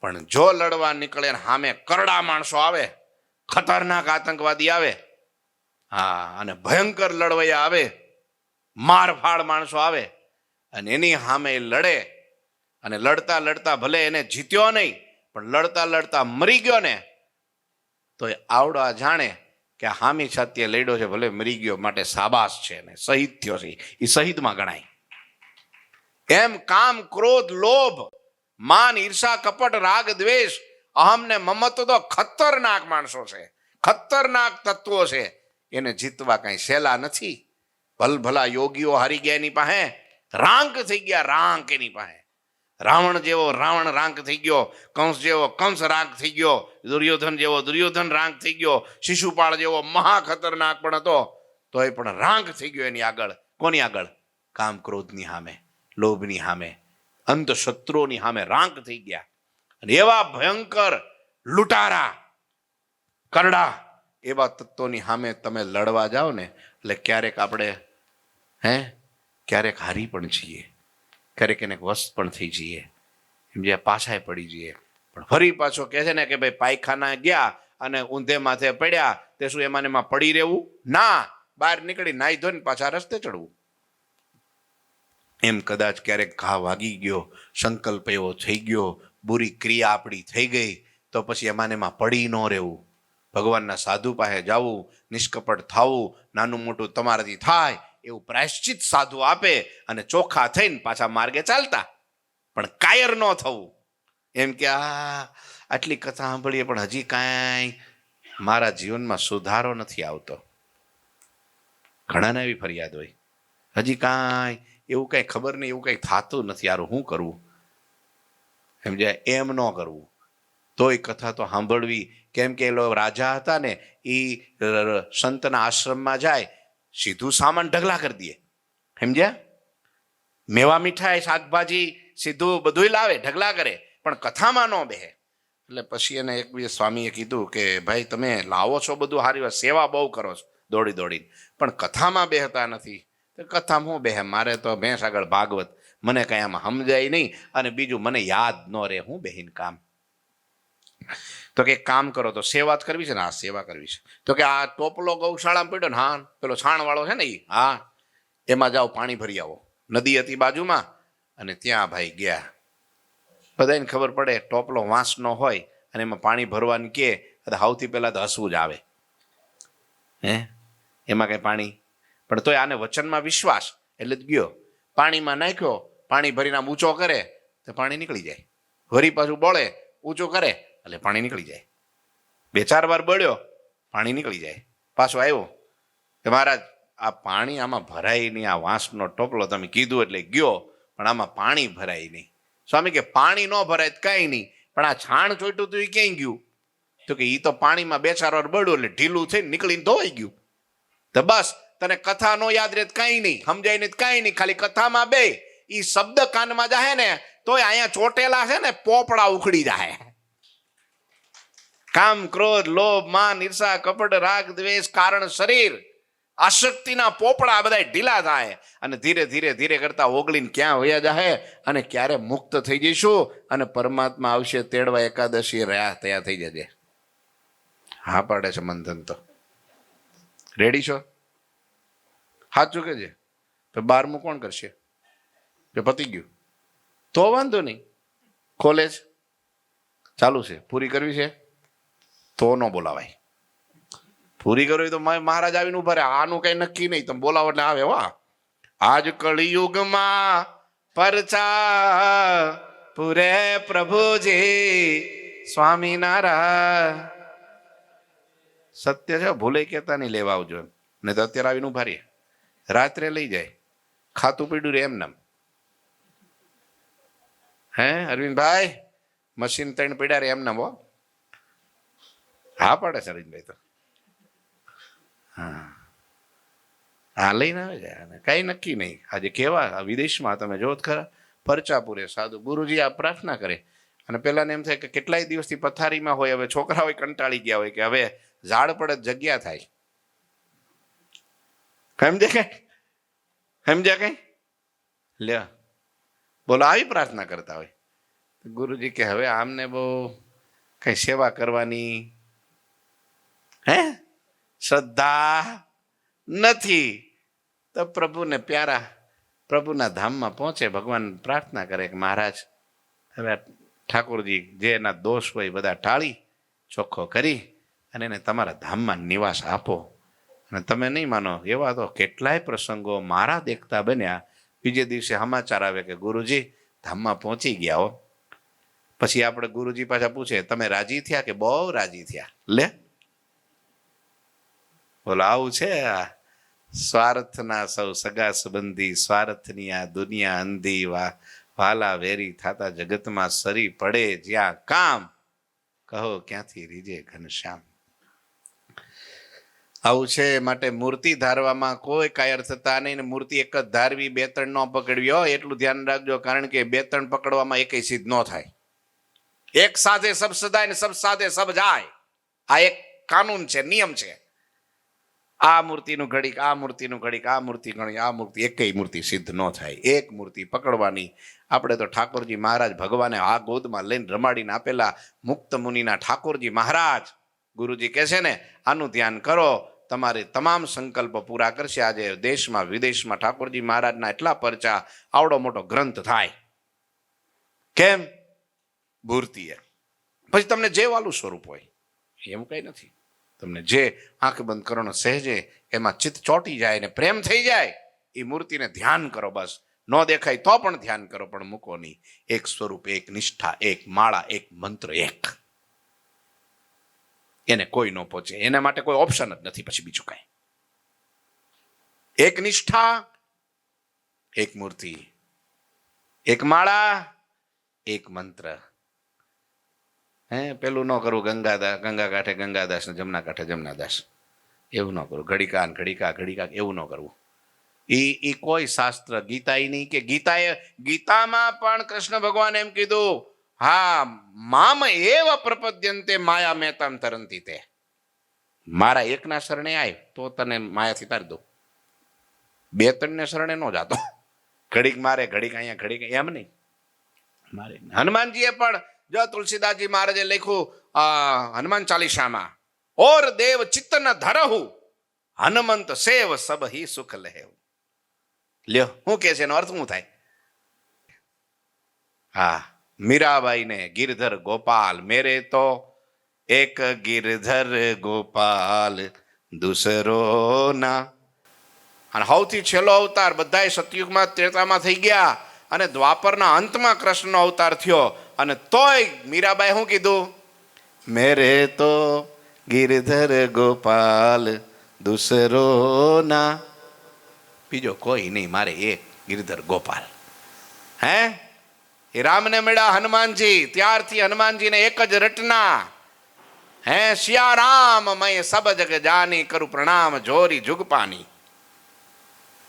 પણ જો લડવા નીકળે સામે કરડા માણસો આવે, ખતરનાક આતંકવાદી આવે, હા, અને ભયંકર લડવૈયા આવે, મારફાડ માણસો આવે, અને એની સામે લડે, અને લડતા લડતા ભલે એને જીત્યો નહીં, પણ લડતા લડતા મરી ગયો ને, તો એ આવડા જાણે કે હામી છાતીએ લડ્યો છે, ભલે મરી ગયો, માટે સાબાસ છે, ને શહીદ થયો છે, એ શહીદમાં ગણાય. એમ કામ, ક્રોધ, લોભ, માન, ઈર્ષા, કપટ, રાગ, દ્વેષ, અહમ ને મમત્વ તો ખતરનાક માણસો છે, ખતરનાક તત્વો છે. એને જીતવા કઈ સહેલા નથી. ભલભલા યોગીઓ હારી ગયા એની પાસે, રાંક થઈ ગયા, રાંક એની પાસે. રાવણ જેવો રાવણ રાંક થઈ ગયો, કંસ જેવો કંસ રાંક થઈ ગયો, દુર્યોધન જેવો દુર્યોધન રાંક થઈ ગયો, શિશુપાળ જેવો મહા ખતરનાક પણ હતો, તો એ પણ રાંક થઈ ગયો એની આગળ. કોની આગળ? કામ ક્રોધની સામે, લોભની સામે, અંત શત્રુઓની સામે રાંક થઈ ગયા. અને એવા ભયંકર લૂંટારા, કરડા, એવા તત્વોની સામે તમે લડવા જાઓ ને, એટલે ક્યારેક આપણે ક્યારેક હારી પણ છીએ, ક્યારેક એને વસ્ત પણ થઈ જઈએ, એમ જે પાછાય પડી જઈએ. પણ ફરી પાછો કહે છે ને કે ભાઈ પાયખાના ગયા અને ઊંધે માથે પડ્યા, તે શું એમાં પડી રહેવું? ના, બહાર નીકળી નાહી ધોઈને પાછા રસ્તે ચડવું. એમ કદાચ ક્યારેક ઘા વાગી ગયો, સંકલ્પ એવો થઈ ગયો, બુરી ક્રિયા આપણી થઈ ગઈ, તો પછી એમાં પડી ન રહેવું. ભગવાનના સાધુ પાસે જવું, નિષ્કપટ થવું, નાનું મોટું તમારાથી થાય એવું પ્રાયશ્ચિત સાધુ આપે, અને ચોખ્ખા થઈને પાછા માર્ગે ચાલતા. પણ કાયર ન થવું. એમ કે આટલી કથા સાંભળીએ પણ હજી કાંઈ મારા જીવનમાં સુધારો નથી આવતો. ઘણાને એવી ફરિયાદ હોય, હજી કાંઈ એવું કાંઈ ખબર નહીં, એવું કાંઈ થતું નથી, યાર શું કરવું? સમજાય? એમ ન કરવું. તોય કથા તો સાંભળવી. કેમ કે એ રાજા હતા ને, એ સંતના આશ્રમમાં જાય, સીધું સામાન ઢગલા કરી દે. સમજ્યા? મેવા મીઠાઈ શાકભાજી સીધું બધું લાવે, ઢગલા કરે, પણ કથામાં ન બેહે. એટલે પછી એને એક બીજા સ્વામીએ કીધું કે ભાઈ તમે લાવો છો બધું સારી વાત, સેવા બહુ કરો છો દોડી દોડીને, પણ કથામાં બેહતા નથી. તો કથામાં હું બેહે? મારે તો ભેંસ આગળ ભાગવત, મને કઈ આમાં સમજાય નહીં, અને બીજું મને યાદ ન રહે, હું બેહીન કામ. તો કે કામ કરો, તો સેવા જ કરવી છે ને? હા, સેવા કરવી છે. તો કે આ ટોપલો ગૌશાળામાં પડ્યો ને, હા, પેલો છાણ વાળો છે ને, હા, એમાં જાઓ, પાણી ભરી આવો. નદી હતી બાજુમાં, અને ત્યાં ભાઈ ગયા. બધાને ખબર પડે ટોપલો વાંસનો હોય અને એમાં પાણી ભરવાનું કે સૌથી પહેલા તો હસવું જ આવે. એમાં કઈ પાણી, પણ તોય આને વચનમાં વિશ્વાસ, એટલે જ ગયો, પાણીમાં નાખ્યો, પાણી ભરીને ઊંચો કરે તો પાણી નીકળી જાય. વરી પાછું બળે, ઊંચો કરે એટલે પાણી નીકળી જાય. 2-4 વાર બળ્યો, પાણી નીકળી જાય. પાછો આવ્યો કે મહારાજ આ પાણી આમાં ભરાય નહીં, આ વાંસનો ટોપલો તમે કીધું એટલે ગયો, પણ આમાં પાણી ભરાય નહીં. સ્વામી કે પાણી ન ભરાય તો કાંઈ નહીં, પણ આ છાણ ચોટ્યું હતું એ ક્યાંય ગયું? તો કે એ તો પાણીમાં 2-4 વાર બળ્યું એટલે ઢીલું થઈને નીકળીને ધોવાઈ ગયું. તો બસ તને કથા નો યાદ રહે કાંઈ નહીં, સમજાય નહીં કાંઈ નહીં, ખાલી કથામાં બે ઈ શબ્દ કાનમાં જાહે ને તોય અહીંયા ચોટેલા છે ને પોપડા ઉખડી જાય. કામ, ક્રોધ, લોભ, માન, ઈર્ષા, કપટ, રાગ, દ્વેષ, કારણ, શરીર, આસક્તિના પોપડા બધા ઢીલા થાય અને ધીરે ધીરે ધીરે કરતા ઓગળીને ક્યાં વયા જાય અને ક્યારે મુક્ત થઈ જઈશું અને પરમાત્મા આવશે તેડવા. એકાદશી રહ્યા તૈયાર થઈ જજે. હા પાડે છે મંથન તો. રેડી છો? સાચું કે છે? તો 12મું કોણ કરશે? કે પતી ગયું? તો વાંધો નહીં, કોલેજ ચાલુ છે, પૂરી કરવી છે તો ન બોલાવાય. પૂરી કરવી તો મહારાજ આવીને ઉભા રહે. આનું કઈ નક્કી નહીં, તમે બોલાવો એટલે આવે. વાહ, આજ કળિયુગમાં પરચા પૂરે પ્રભુજી સ્વામિનારાયણ. સત્ય છે, ભૂલે કેતા નહીં લેવા આવજો. ને તો અત્યારે આવીને ઉભા રહીએ, રાત્રે લઈ જાય, ખાતું પીડ્યું રે એમ નામ. હે અરવિંદભાઈ, મશીન 3 પીડ્યા રે એમ નામ. હો, હા પાડે છે અરવિંદભાઈ તો. હા લઈને આવે છે, કઈ નક્કી નહીં. આજે કેવા વિદેશમાં તમે જોત ખરા, પરચા પૂરે સાધુ ગુરુજી આ પ્રાર્થના કરે અને પેલાને એમ થાય કે કેટલાય દિવસથી પથારીમાં હોય, હવે છોકરાઓ કંટાળી ગયા હોય કે હવે ઝાડ પડે જગ્યા થાય. સમજ્યા કઈ? લે બોલો, આવી પ્રાર્થના કરતા હોય. ગુરુજી કે હવે આમને બહુ કઈ સેવા કરવાની શ્રદ્ધા નથી. તો પ્રભુને પ્યારા પ્રભુના ધામમાં પહોંચે, ભગવાન પ્રાર્થના કરે કે મહારાજ હવે ઠાકોરજી જે એના દોષ હોય બધા ટાળી ચોખ્ખો કરી અને એને તમારા ધામમાં નિવાસ આપો. અને તમે નહીં માનો, એવા તો કેટલાય પ્રસંગો મારા દેખતા બન્યા. બીજે દિવસે સમાચાર આવે કે ગુરુજી ધામમાં પહોંચી ગયા હો. પછી આપણે ગુરુજી પાછા પૂછે તમે રાજી થયા કે બહુ રાજી થયા? લે બોલો, આવું છે સ્વાર્થના સૌ સગા સંબંધી, સ્વાર્થની આ દુનિયા અંધી, વાલા વેરી થાતા જગતમાં સરી પડે જ્યાં કામ, કહો ક્યાંથી રીજે ઘનશ્યામ. આવું છે. માટે મૂર્તિ ધારવામાં કોઈ કાયર થતા નહીં. મૂર્તિ એક જ ધારવી, 2-3 ન પકડવી હોય એટલું ધ્યાન રાખજો, કારણ કે 2-3 પકડવામાં એકય સિદ્ધ ન થાય. એક સાથે સબ સદાય ને સબ સાથે સબ જાય, આ એક કાનૂન છે, નિયમ છે. આ મૂર્તિનું ઘડીક, આ મૂર્તિનું ઘડીક, આ મૂર્તિ ઘણી, આ મૂર્તિ, એકય મૂર્તિ સિદ્ધ ન થાય. એક મૂર્તિ પકડવાની. આપણે તો ઠાકોરજી મહારાજ ભગવાને આ ગોદમાં લઈને રમાડીને આપેલા મુક્ત મુનિના ઠાકોરજી મહારાજ. ગુરુજી કહે છે ને આનું ધ્યાન કરો, તમારે તમામ સંકલ્પ પૂરા કરશે. આજે દેશમાં વિદેશમાં ઠાકોરજી મહારાજના એટલા પરચા, આવડો મોટો ગ્રંથ થાય. કેમ? મૂર્તિએ. પછી તમને જે વાલું સ્વરૂપ હોય એમ કઈ નથી. તમને જે આંખ બંધ કરવાનો સહેજે એમાં ચિત્ત ચોંટી જાય ને પ્રેમ થઈ જાય, એ મૂર્તિને ધ્યાન કરો. બસ ન દેખાય તો પણ ધ્યાન કરો, પણ મૂકો નહીં. એક સ્વરૂપ, એક નિષ્ઠા, એક માળા, એક મંત્ર, એક. એને કોઈ ન પહોંચે, એના માટે કોઈ ઓપ્શન જ નથી પછી બીજું કઈ. એક નિષ્ઠા, એક મૂર્તિ, એક માળા, એક મંત્ર. પેલું ન કરવું ગંગા કાંઠે ગંગાદાસ ને જમના કાંઠે જમનાદાસ, એવું ન કરવું. ઘડીકા ઘડીકા ઘડીકા એવું ન કરવું. એ કોઈ શાસ્ત્ર, ગીતા નહીં કે ગીતામાં પણ કૃષ્ણ ભગવાન એમ કીધું, હા મામ એવ પ્રપદ્યંતે માયા મેતામ તરંતી તે. મારા એકના શરણે આય તો તને માયાથી તારી દો. 2-3 ને શરણે ન જાતો. ઘડીક મારે, ઘડીક અહીંયા, ઘડીક એમ નહીં મારે. હનુમાનજીએ પણ જો તુલસીદાસજી મહારાજે લખ્યું હનુમાન ચાલીસામાં, ઓર દેવ ચિત્ત ન ધરહુ હનુમંત સેવ સબ હી સુખ લેવ. લ્યો શું કે છે, એનો અર્થ શું થાય? હા, મીરાબાઈ ને ગિરધર ગોપાલ, મેરે તો એક ગિરધર ગોપાલ દુસરો ના. અને સૌથી છેલ્લો અવતાર બધાય સતયુગમાં ત્રેતામાં થઈ ગયા અને દ્વાપરના અંતમાં કૃષ્ણનો અવતાર થયો. અને તોય મીરાબાઈ શું કીધું? મેરે તો ગિરધર ગોપાલ દુસરો ના. બીજો કોઈ નહીં, મારે એક ગિરધર ગોપાલ. હે એ રામને મળ્યા હનુમાનજી, ત્યારથી હનુમાનજીને એક જ રટના, હે સિયા રામ મય સબ જગ જાની, કરું પ્રણામ જોરી જુગપાની.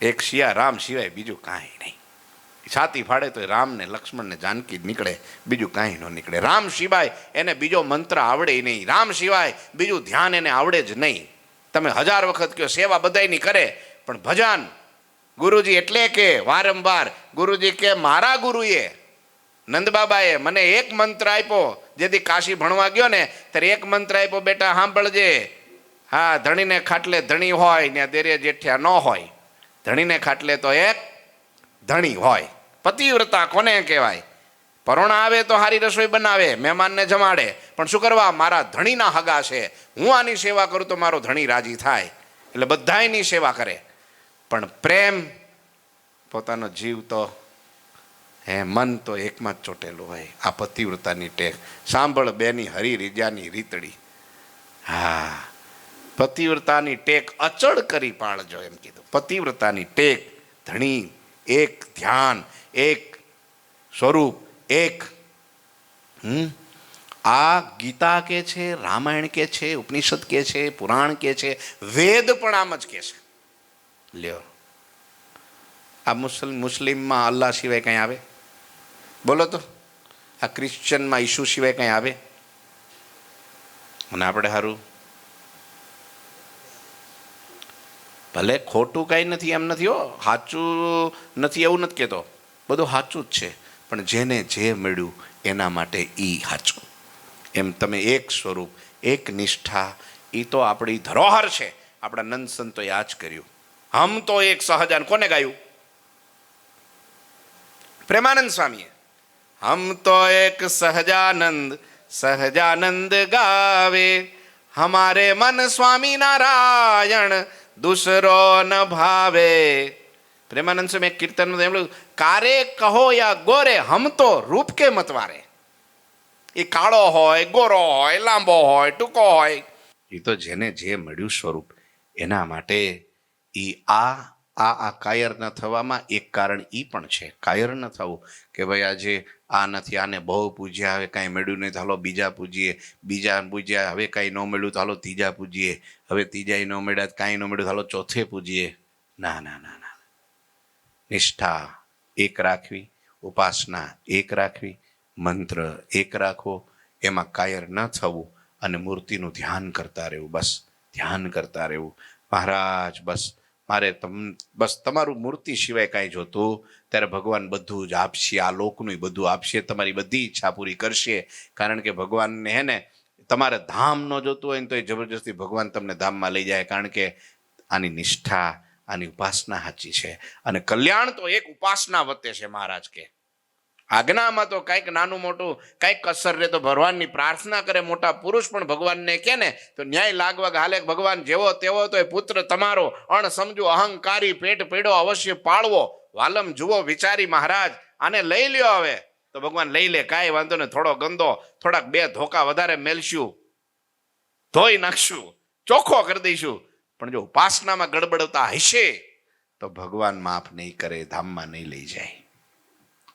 એક સિયા રામ સિવાય બીજું કાંઈ નહીં. છાતી ફાડે તો રામ ને લક્ષ્મણ ને જાનકી નીકળે, બીજું કાંઈ ન નીકળે. રામ સિવાય એને બીજો મંત્ર આવડે નહીં, રામ સિવાય બીજું ધ્યાન એને આવડે જ નહીં. તમે 1000 વખત કહો સેવા બધાયની કરે, પણ ભજન ગુરુજી એટલે કે વારંવાર ગુરુજી કે મારા ગુરુએ નંદબાબાએ મને એક મંત્ર આપ્યો, જેથી કાશી ભણવા ગયો ને ત્યારે એક મંત્ર આપ્યો, બેટા સાંભળજે. હા, ધણીને ખાટલે ધણી હોય ને દેરે જેઠ્યા ન હોય. ધણીને ખાટલે તો એક ધણી હોય. પતિવ્રતા કોને કહેવાય? પરોણા આવે તો સારી રસોઈ બનાવે, મહેમાનને જમાડે, પણ શું કરવા? મારા ધણીના હગા છે, હું આની સેવા કરું તો મારો ધણી રાજી થાય, એટલે બધાયની સેવા કરે. પણ પ્રેમ, પોતાનો જીવ તો મન તો એકમાં જ ચોટેલું હોય. આ પતિવ્રતાની ટેક સાંભળ બેની હરી રીજાની રીતડી. હા, પતિવ્રતાની ટેક અચળ કરી પાળજો એમ કીધું. પતિવ્રતાની ટેક, ધણી, એક ધ્યાન, એક સ્વરૂપ, એક. આ ગીતા કે છે, રામાયણ કે છે, ઉપનિષદ કે છે, પુરાણ કે છે, વેદ પણ આમ જ કે છે. લ્યો, આ મુસ્લિમમાં અલ્લાહ સિવાય કંઈ આવે? બોલો તો. આ ક્રિશ્ચનમાં ઈસુ સિવાય કંઈ આવે? અને આપણે સારું ભલે ખોટું કાંઈ નથી એમ નથી હો, સાચું નથી એવું નથી કહેતો, બધું સાચું જ છે, પણ જેને જે મળ્યું એના માટે એ સાચું. એમ તમે એક સ્વરૂપ, એક નિષ્ઠા, એ તો આપણી ધરોહર છે. આપણા નંદ સંતોએ આ જ કર્યું. હમ તો એક સહજાન, કોને ગાયું? પ્રેમાનંદ સ્વામીએ. હમ તો એક સહજાનંદ, સહજાનંદ ગાવે, હમારે મન સ્વામી નારાયણ, દૂસરો ન ભાવે. પ્રેમાનંદ સ્વામી એક કીર્તન એમ, કારે કહો યા ગોરે, હમ તો રૂપ કે મતવારે. એ કાળો હોય, ગોરો હોય, લાંબો હોય, ટૂંકો હોય, એ તો જેને જે મળ્યું સ્વરૂપ એના માટે એ આ કાયર ન થવામાં એક કારણ એ પણ છે. કાયર ન થવું કે ભાઈ આજે આ નથી, આને બહુ પૂજ્યા, હવે કાંઈ મળ્યું નહીં તો હાલો બીજા પૂજીએ, બીજા પૂજ્યા, હવે કાંઈ ન મળ્યું તો હાલો ત્રીજા પૂજીએ, હવે ત્રીજા ન મળ્યા, કાંઈ ન મળ્યું તો હાલો ચોથે પૂજીએ. ના ના ના ના. નિષ્ઠા એક રાખવી, ઉપાસના એક રાખવી, મંત્ર એક રાખવો, એમાં કાયર ન થવું અને મૂર્તિનું ધ્યાન કરતા રહેવું. બસ ધ્યાન કરતા રહેવું. મહારાજ મારે બસ તમારું મૂર્તિ સિવાય કાંઈ જોતું, ત્યારે ભગવાન બધું જ આપશે. આ લોકનું બધું આપશે, તમારી બધી ઈચ્છા પૂરી કરશે. કારણ કે ભગવાનને હે ને તમારે ધામ ન જોતું હોય ને તો એ જબરજસ્તી ભગવાન તમને ધામમાં લઈ જાય. કારણ કે આની નિષ્ઠા, આની ઉપાસના સાચી છે. અને કલ્યાણ તો એક ઉપાસના વતે છે. મહારાજ કે આજ્ઞામાં તો કંઈક નાનું મોટું કંઈક કસર રહે તો ભગવાનની પ્રાર્થના કરે. મોટા પુરુષ પણ ભગવાનને કે ને તો ન્યાય લાગવા હાલે, ભગવાન જેવો તેવો તો એ પુત્ર તમારો અણ સમજો અહંકારી, પેટ પેડો અવશ્ય પાળવો, વાલમ જુઓ વિચારી મહારાજ, આને લઈ લ્યો. હવે તો ભગવાન લઈ લે, કાંઈ વાંધો ને, થોડો ગંદો, થોડાક 2 ધોકા વધારે મેલશું, ધોઈ નાખશું, ચોખ્ખો કરી દઈશું. પણ જો ઉપાસનામાં ગડબડતા હશે તો ભગવાન માફ નહીં કરે, ધામમાં નહીં લઈ જાય.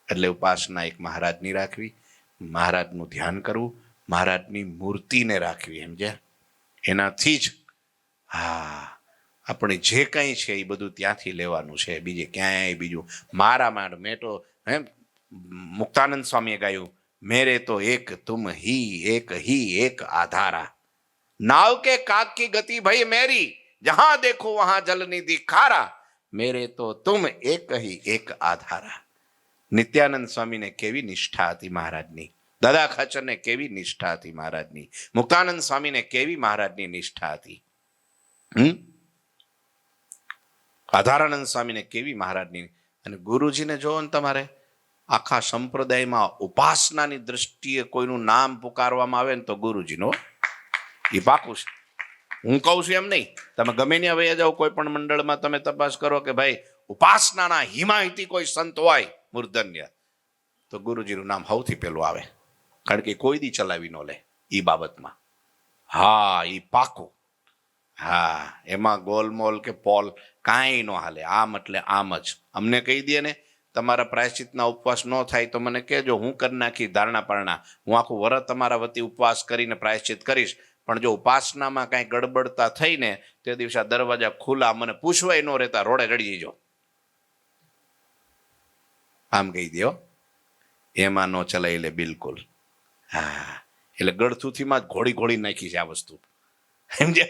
એટલે ઉપાસના એક મહારાજની રાખવી, મહારાજનું ધ્યાન કરવું, મહારાજની મૂર્તિને રાખવી. સમજ્યા? એનાથી જ આપણે જે કંઈ છે એ બધું ત્યાંથી લેવાનું છે, બીજે ક્યાંય બીજું મારા મેટો. મુક્તાનંદ સ્વામીએ ગાયું, મેરે તો એક તુમ હી એક આધારા, नाव के काक की गति भई मेरी, जहां देखो वहां जल निधि खारा, मेरे तो तुम एक ही एक आधारा. નિત્યાનંદ સ્વામીને કેવી નિષ્ઠા હતી મહારાજની, દાદા ખાચરને કેવી નિષ્ઠા હતી મહારાજની, મુક્તાનંદ સ્વામીને કેવી મહારાજની નિષ્ઠા હતી, આધારાનંદ સ્વામીને કેવી મહારાજની. અને ગુરુજીને જોવો ને, તમારે આખા સંપ્રદાયમાં ઉપાસનાની દ્રષ્ટિએ કોઈનું નામ પુકારવામાં આવે ને તો ગુરુજીનો એ પાકું છે. હું કહું છું એમ નહીં, તમે ગમે ને હવે જાઓ કોઈ પણ મંડળમાં તમે તપાસ કરો કે ભાઈ ઉપાસનાના હિમાયતી કોઈ સંત હોય મૂર્ધન્ય, તો ગુરુજીનું નામ સૌથી પહેલું આવે. કારણ કે કોઈ દી ચલાવી ન લે એ બાબતમાં. હા, એ પાકું. હા, એમાં ગોલમોલ કે પોલ કાંઈ ન હાલે. આમ એટલે આમ જ. અમને કહી દે ને તમારા પ્રાયશ્ચિતના ઉપવાસ ન થાય તો મને કહેજો, હું કરી નાખી ધારણા પારણા. હું આખું વરસ તમારા વતી ઉપવાસ કરીને પ્રાયશ્ચિત કરીશ. પણ જો ઉપાસનામાં કાંઈ ગડબડતા થઈને તે દિવસે આ દરવાજા ખુલ્લા, મને પૂછવાય ન રહેતા, રોડે રડી જજો. આમ કહી દો, એમાં ન ચલાવી લે બિલકુલ. હા, એટલે ગળથુથીમાં જ ઘોડી ઘોડી નાખી છે આ વસ્તુ, સમજે?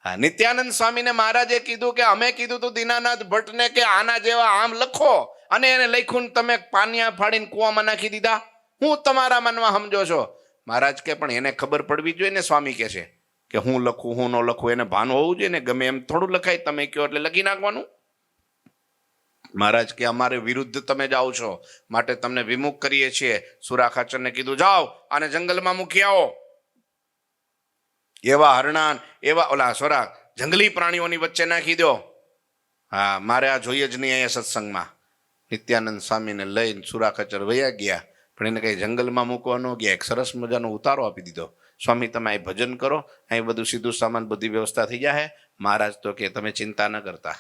હા, નિત્યાનંદ સ્વામીને મહારાજે કીધું કે અમે કીધું તું દીનાનાથ ભટ્ટને કે આના જેવા આમ લખો, અને એને લખ્યું તમે પાનિયા ફાડીને કુવામાં નાખી દીધા. હું તમારા મનમાં સમજો છો? મહારાજ કે પણ એને ખબર પડવી જોઈએ ને. સ્વામી કહે છે કે હું લખું હું ન લખું એને ભાન હોવું જોઈએ ને. ગમે એમ થોડું લખાય, તમે કહો એટલે લખી નાખવાનું. મહારાજ કે અમારે વિરુદ્ધ તમે જાઓ છો, માટે તમને વિમુખ કરીએ છીએ. સુરા ખાચરને કીધું જાઓ આને જંગલમાં મૂકી આવો. એવા હરણાન, એવા ઓલા સોરા જંગલી પ્રાણીઓની વચ્ચે નાખી દો. હા, મારે આ જોઈએ જ નહીં અહીંયા સત્સંગમાં. નિત્યાનંદ સ્વામીને લઈને સુરા ખાચર વયા ગયા, પણ એને કઈ જંગલમાં મૂકવા ન ગયા. એક સરસ મજાનો ઉતારો આપી દીધો. સ્વામી તમે અહીં ભજન કરો, અહીં બધું સીધું સામાન બધી વ્યવસ્થા થઈ જાય. મહારાજ તો કે તમે ચિંતા ન કરતા.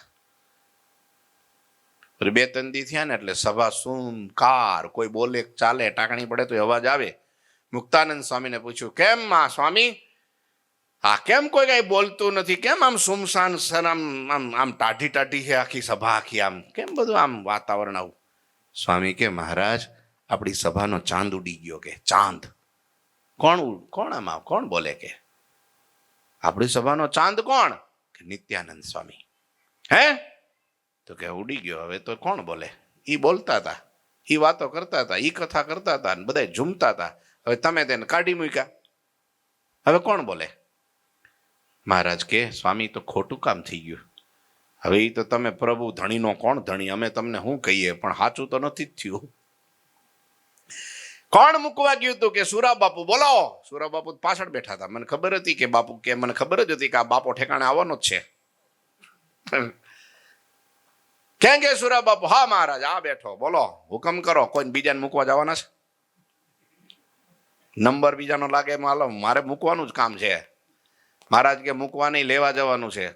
2-3 દી થયા ને એટલે સભા સુનકાર, કોઈ બોલે ચાલે, ટાંકણી પડે તો અવાજ આવે. મુક્તાનંદ સ્વામીને પૂછ્યું કેમ માં સ્વામી, હા કેમ કોઈ કઈ બોલતું નથી, કેમ આમ સુમસાન સર, આમ ટાઢી ટાઢી છે આખી સભા, આખી આમ કેમ બધું આમ વાતાવરણ આવું? સ્વામી કે મહારાજ આપણી સભાનો ચાંદ ઉડી ગયો. કે ચાંદ? કોણ આમાં કોણ બોલે? કે આપણી સભાનો ચાંદ કોણ? કે નિત્યાનંદ સ્વામી. હે? તો કે ઉડી ગયો. હવે તો કોણ બોલે? ઈ બોલતા હતા, ઈ વાતો કરતા હતા, ઈ કથા કરતા હતા, બધા ઝૂમતા હતા. હવે તમે તેને કાઢી મૂક્યા, હવે કોણ બોલે? મહારાજ કે સ્વામી તો ખોટું કામ થઈ ગયું. હવે ઈ તો તમે પ્રભુ ધણીનો કોણ ધણી, અમે તમને શું કહીએ, પણ સાચું તો નથી જ થયું. કોણ મૂકવા ગયું હતું? કે સુરા બાપુ. બોલો. સુરા બાપુ પાછળ બેઠા હતા. મને ખબર હતી કે બાપુ કે, મને ખબર જ હતી કે આ બાપો ઠેકાણે આવવાનો જ છે. કેમ કે સુરા બાપુ? હા મહારાજ આ બેઠો. બોલો હુકમ કરો. કોઈ બીજાને મૂકવા જવાના છે? નંબર બીજાનો લાગે માલો, મારે મૂકવાનું જ કામ છે. મહારાજ કે મૂકવા નહીં, લેવા જવાનું છે.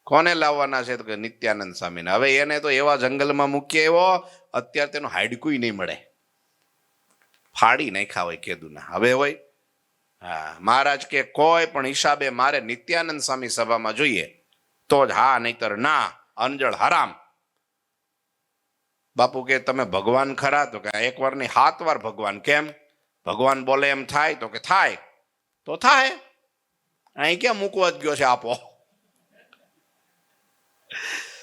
કોને લાવવાના છે? તો કે નિત્યાનંદ સ્વામીને. હવે એને તો એવા જંગલમાં મૂકીએ એવો, અત્યારે તેનું હાડકું નહીં મળે, ફાડી નાખ્યા હોય કેદુના. હવે હોય? હા, મહારાજ કે કોઈ પણ હિસાબે મારે નિત્યાનંદ સ્વામી સભામાં જોઈએ તો જ હા, નહીતર ના. અંજળ હરામ. બાપુ કે તમે ભગવાન ખરા? તો કે 1 વાર નહીં 7 વાર ભગવાન. કેમ? ભગવાન બોલે એમ થાય? તો કે થાય. તો થાય. અહીં ક્યાં મૂકવા જ ગયો છે આપો?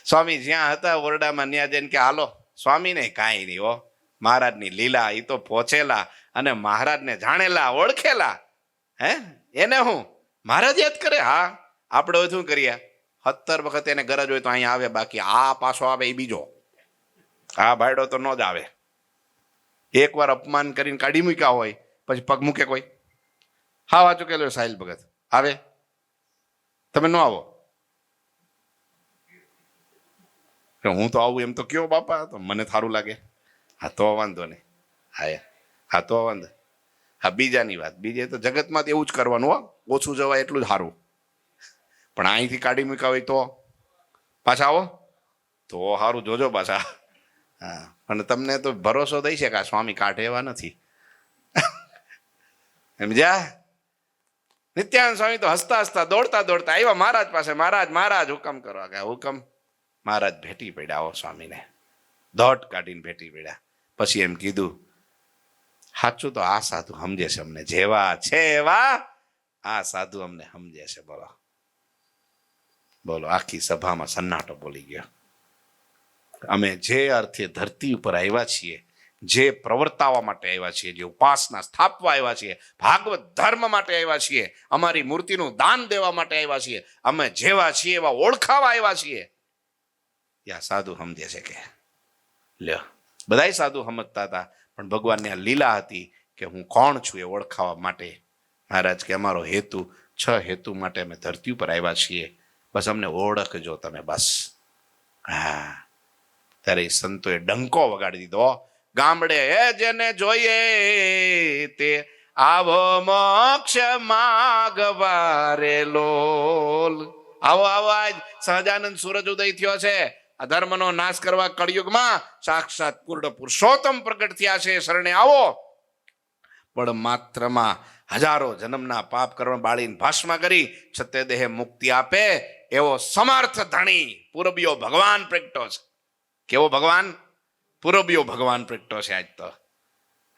સ્વામી જ્યાં હતા ઓરડામાં ન્યા જઈને કે હાલો. સ્વામી ને કાંઈ નહીં હો, મહારાજની લીલા. એ તો પહોંચેલા અને મહારાજને જાણેલા, ઓળખેલા. હે એને હું મહારાજ યાદ કરે? હા, આપણે શું કરીએ? 70 વખત એને ગરજ હોય તો અહીંયા આવે, બાકી આ પાછો આવે એ બીજો. આ ભાઈડો તો ન જ આવે. 1 વાર અપમાન કરીને કાઢી મૂક્યા હોય પછી પગ મૂકે કોઈ? હા વાંચું કે સાહિલ ભગત આવે, તમે ન આવો. હું તો આવું એમ તો કયો બાપા, તો મને સારું લાગે. હા તો વાંધો નહીં. હા તો વાંધો. હા બીજાની વાત, બીજે તો જગતમાં એવું જ કરવાનું હો, ઓછું જવાય એટલું જ સારું. પણ અહીંથી કાઢી મૂક્યા હોય તો પાછા આવો તો સારું, જોજો પાછા. હા, અને તમને તો ભરોસો દઈ છે કે આ સ્વામી કાઢે એવા નથી. સમજ્યા? નિત્યાનંદ સ્વામી તો હસતા હસતા દોડતા દોડતા આવ્યા મહારાજ પાસે. મહારાજ મહારાજ હુકમ કરો. કે હુકમ. મહારાજ ભેટી પડ્યા હો સ્વામીને, દોટ કાઢીને ભેટી પડ્યા. પછી એમ કીધું સાચું તો આ સાધુ સમજે છે અમને, જેવા છે એવા આ સાધુ અમને સમજે છે. બોલો બોલો. આખી સભામાં સન્નાટો બોલી ગયો. અમે જે અર્થે ધરતી ઉપર આવ્યા છીએ, જે પ્રવર્તાવા માટે આવ્યા છીએ, જે ઉપાસના સ્થાપવા આવ્યા છીએ, ભાગવત ધર્મ માટે આવ્યા છીએ, અમારી મૂર્તિનું દાન દેવા માટે આવ્યા છીએ, અમે જેવા છીએ એવા ઓળખાવા આવ્યા છીએ, યા સાધુ સમજે છે. કે લ્યો, બધા સાધુ સમજતા હતા, પણ ભગવાનની આ લીલા હતી કે હું કોણ છું એ ઓળખાવા માટે. મહારાજ કે અમારો હેતુ 6 હેતુ માટે અમે ધરતી ઉપર આવ્યા છીએ, બસ અમને ઓળખજો તમે, બસ. હા, ત્યારે સંતોએ ડંકો વગાડી દીધો. ગામડે એ જેને જોઈએ તે આવો મોક્ષ માગવારે લોલ. આવો આવો, આજ સહજાનંદ સૂરજ ઉદય થયો છે. અધર્મનો નાશ કરવા કળિયુગમાં સાક્ષાત પૂર્ણ પુરુષોત્તમ પ્રગટ થયા છે. શરણે આવો. પણ માત્રમાં હજારો જન્મના પાપ કર્મ બાળીને ભસ્મ કરી છતે દેહે મુક્તિ આપે એવો સમર્થ ધણી પૂરબીયો ભગવાન પ્રગટો છે. કેવો ભગવાન? પૂરબીયો ભગવાન પ્રગટો છે આજ તો.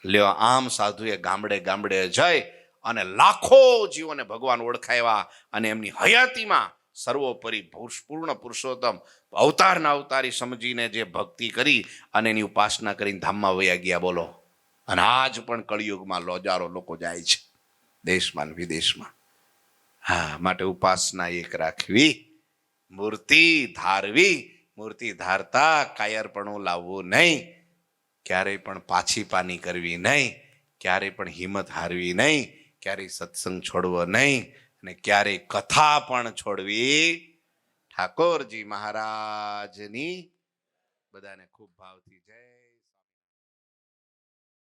લ્યો, આમ સાધુએ ગામડે ગામડે જઈ અને લાખો જીવોને ભગવાન ઓળખાવ્યા અને એમની હયાતીમાં સર્વોપરી પૂર્ણ પુરુષોત્તમ અવતારના અવતારી સમજીને જે ભક્તિ કરી અને એની ઉપાસના કરીને ધામમાં વયા ગયા. બોલો. અને આજ પણ કળિયુગમાં લોજારો લોકો જાય છે, દેશમાં વિદેશમાં. હા, માટે ઉપાસના એક રાખવી, મૂર્તિ ધારવી. મૂર્તિ ધારતા કાયરપણું લાવવું નહીં, ક્યારેય પણ પાછી પાની કરવી નહીં, ક્યારેય પણ હિંમત હારવી નહીં, ક્યારેય સત્સંગ છોડવો નહીં, અને ક્યારેય કથા પણ છોડવી. ઠાકોરજી મહારાજની બધાને ખૂબ ભાવથી જય.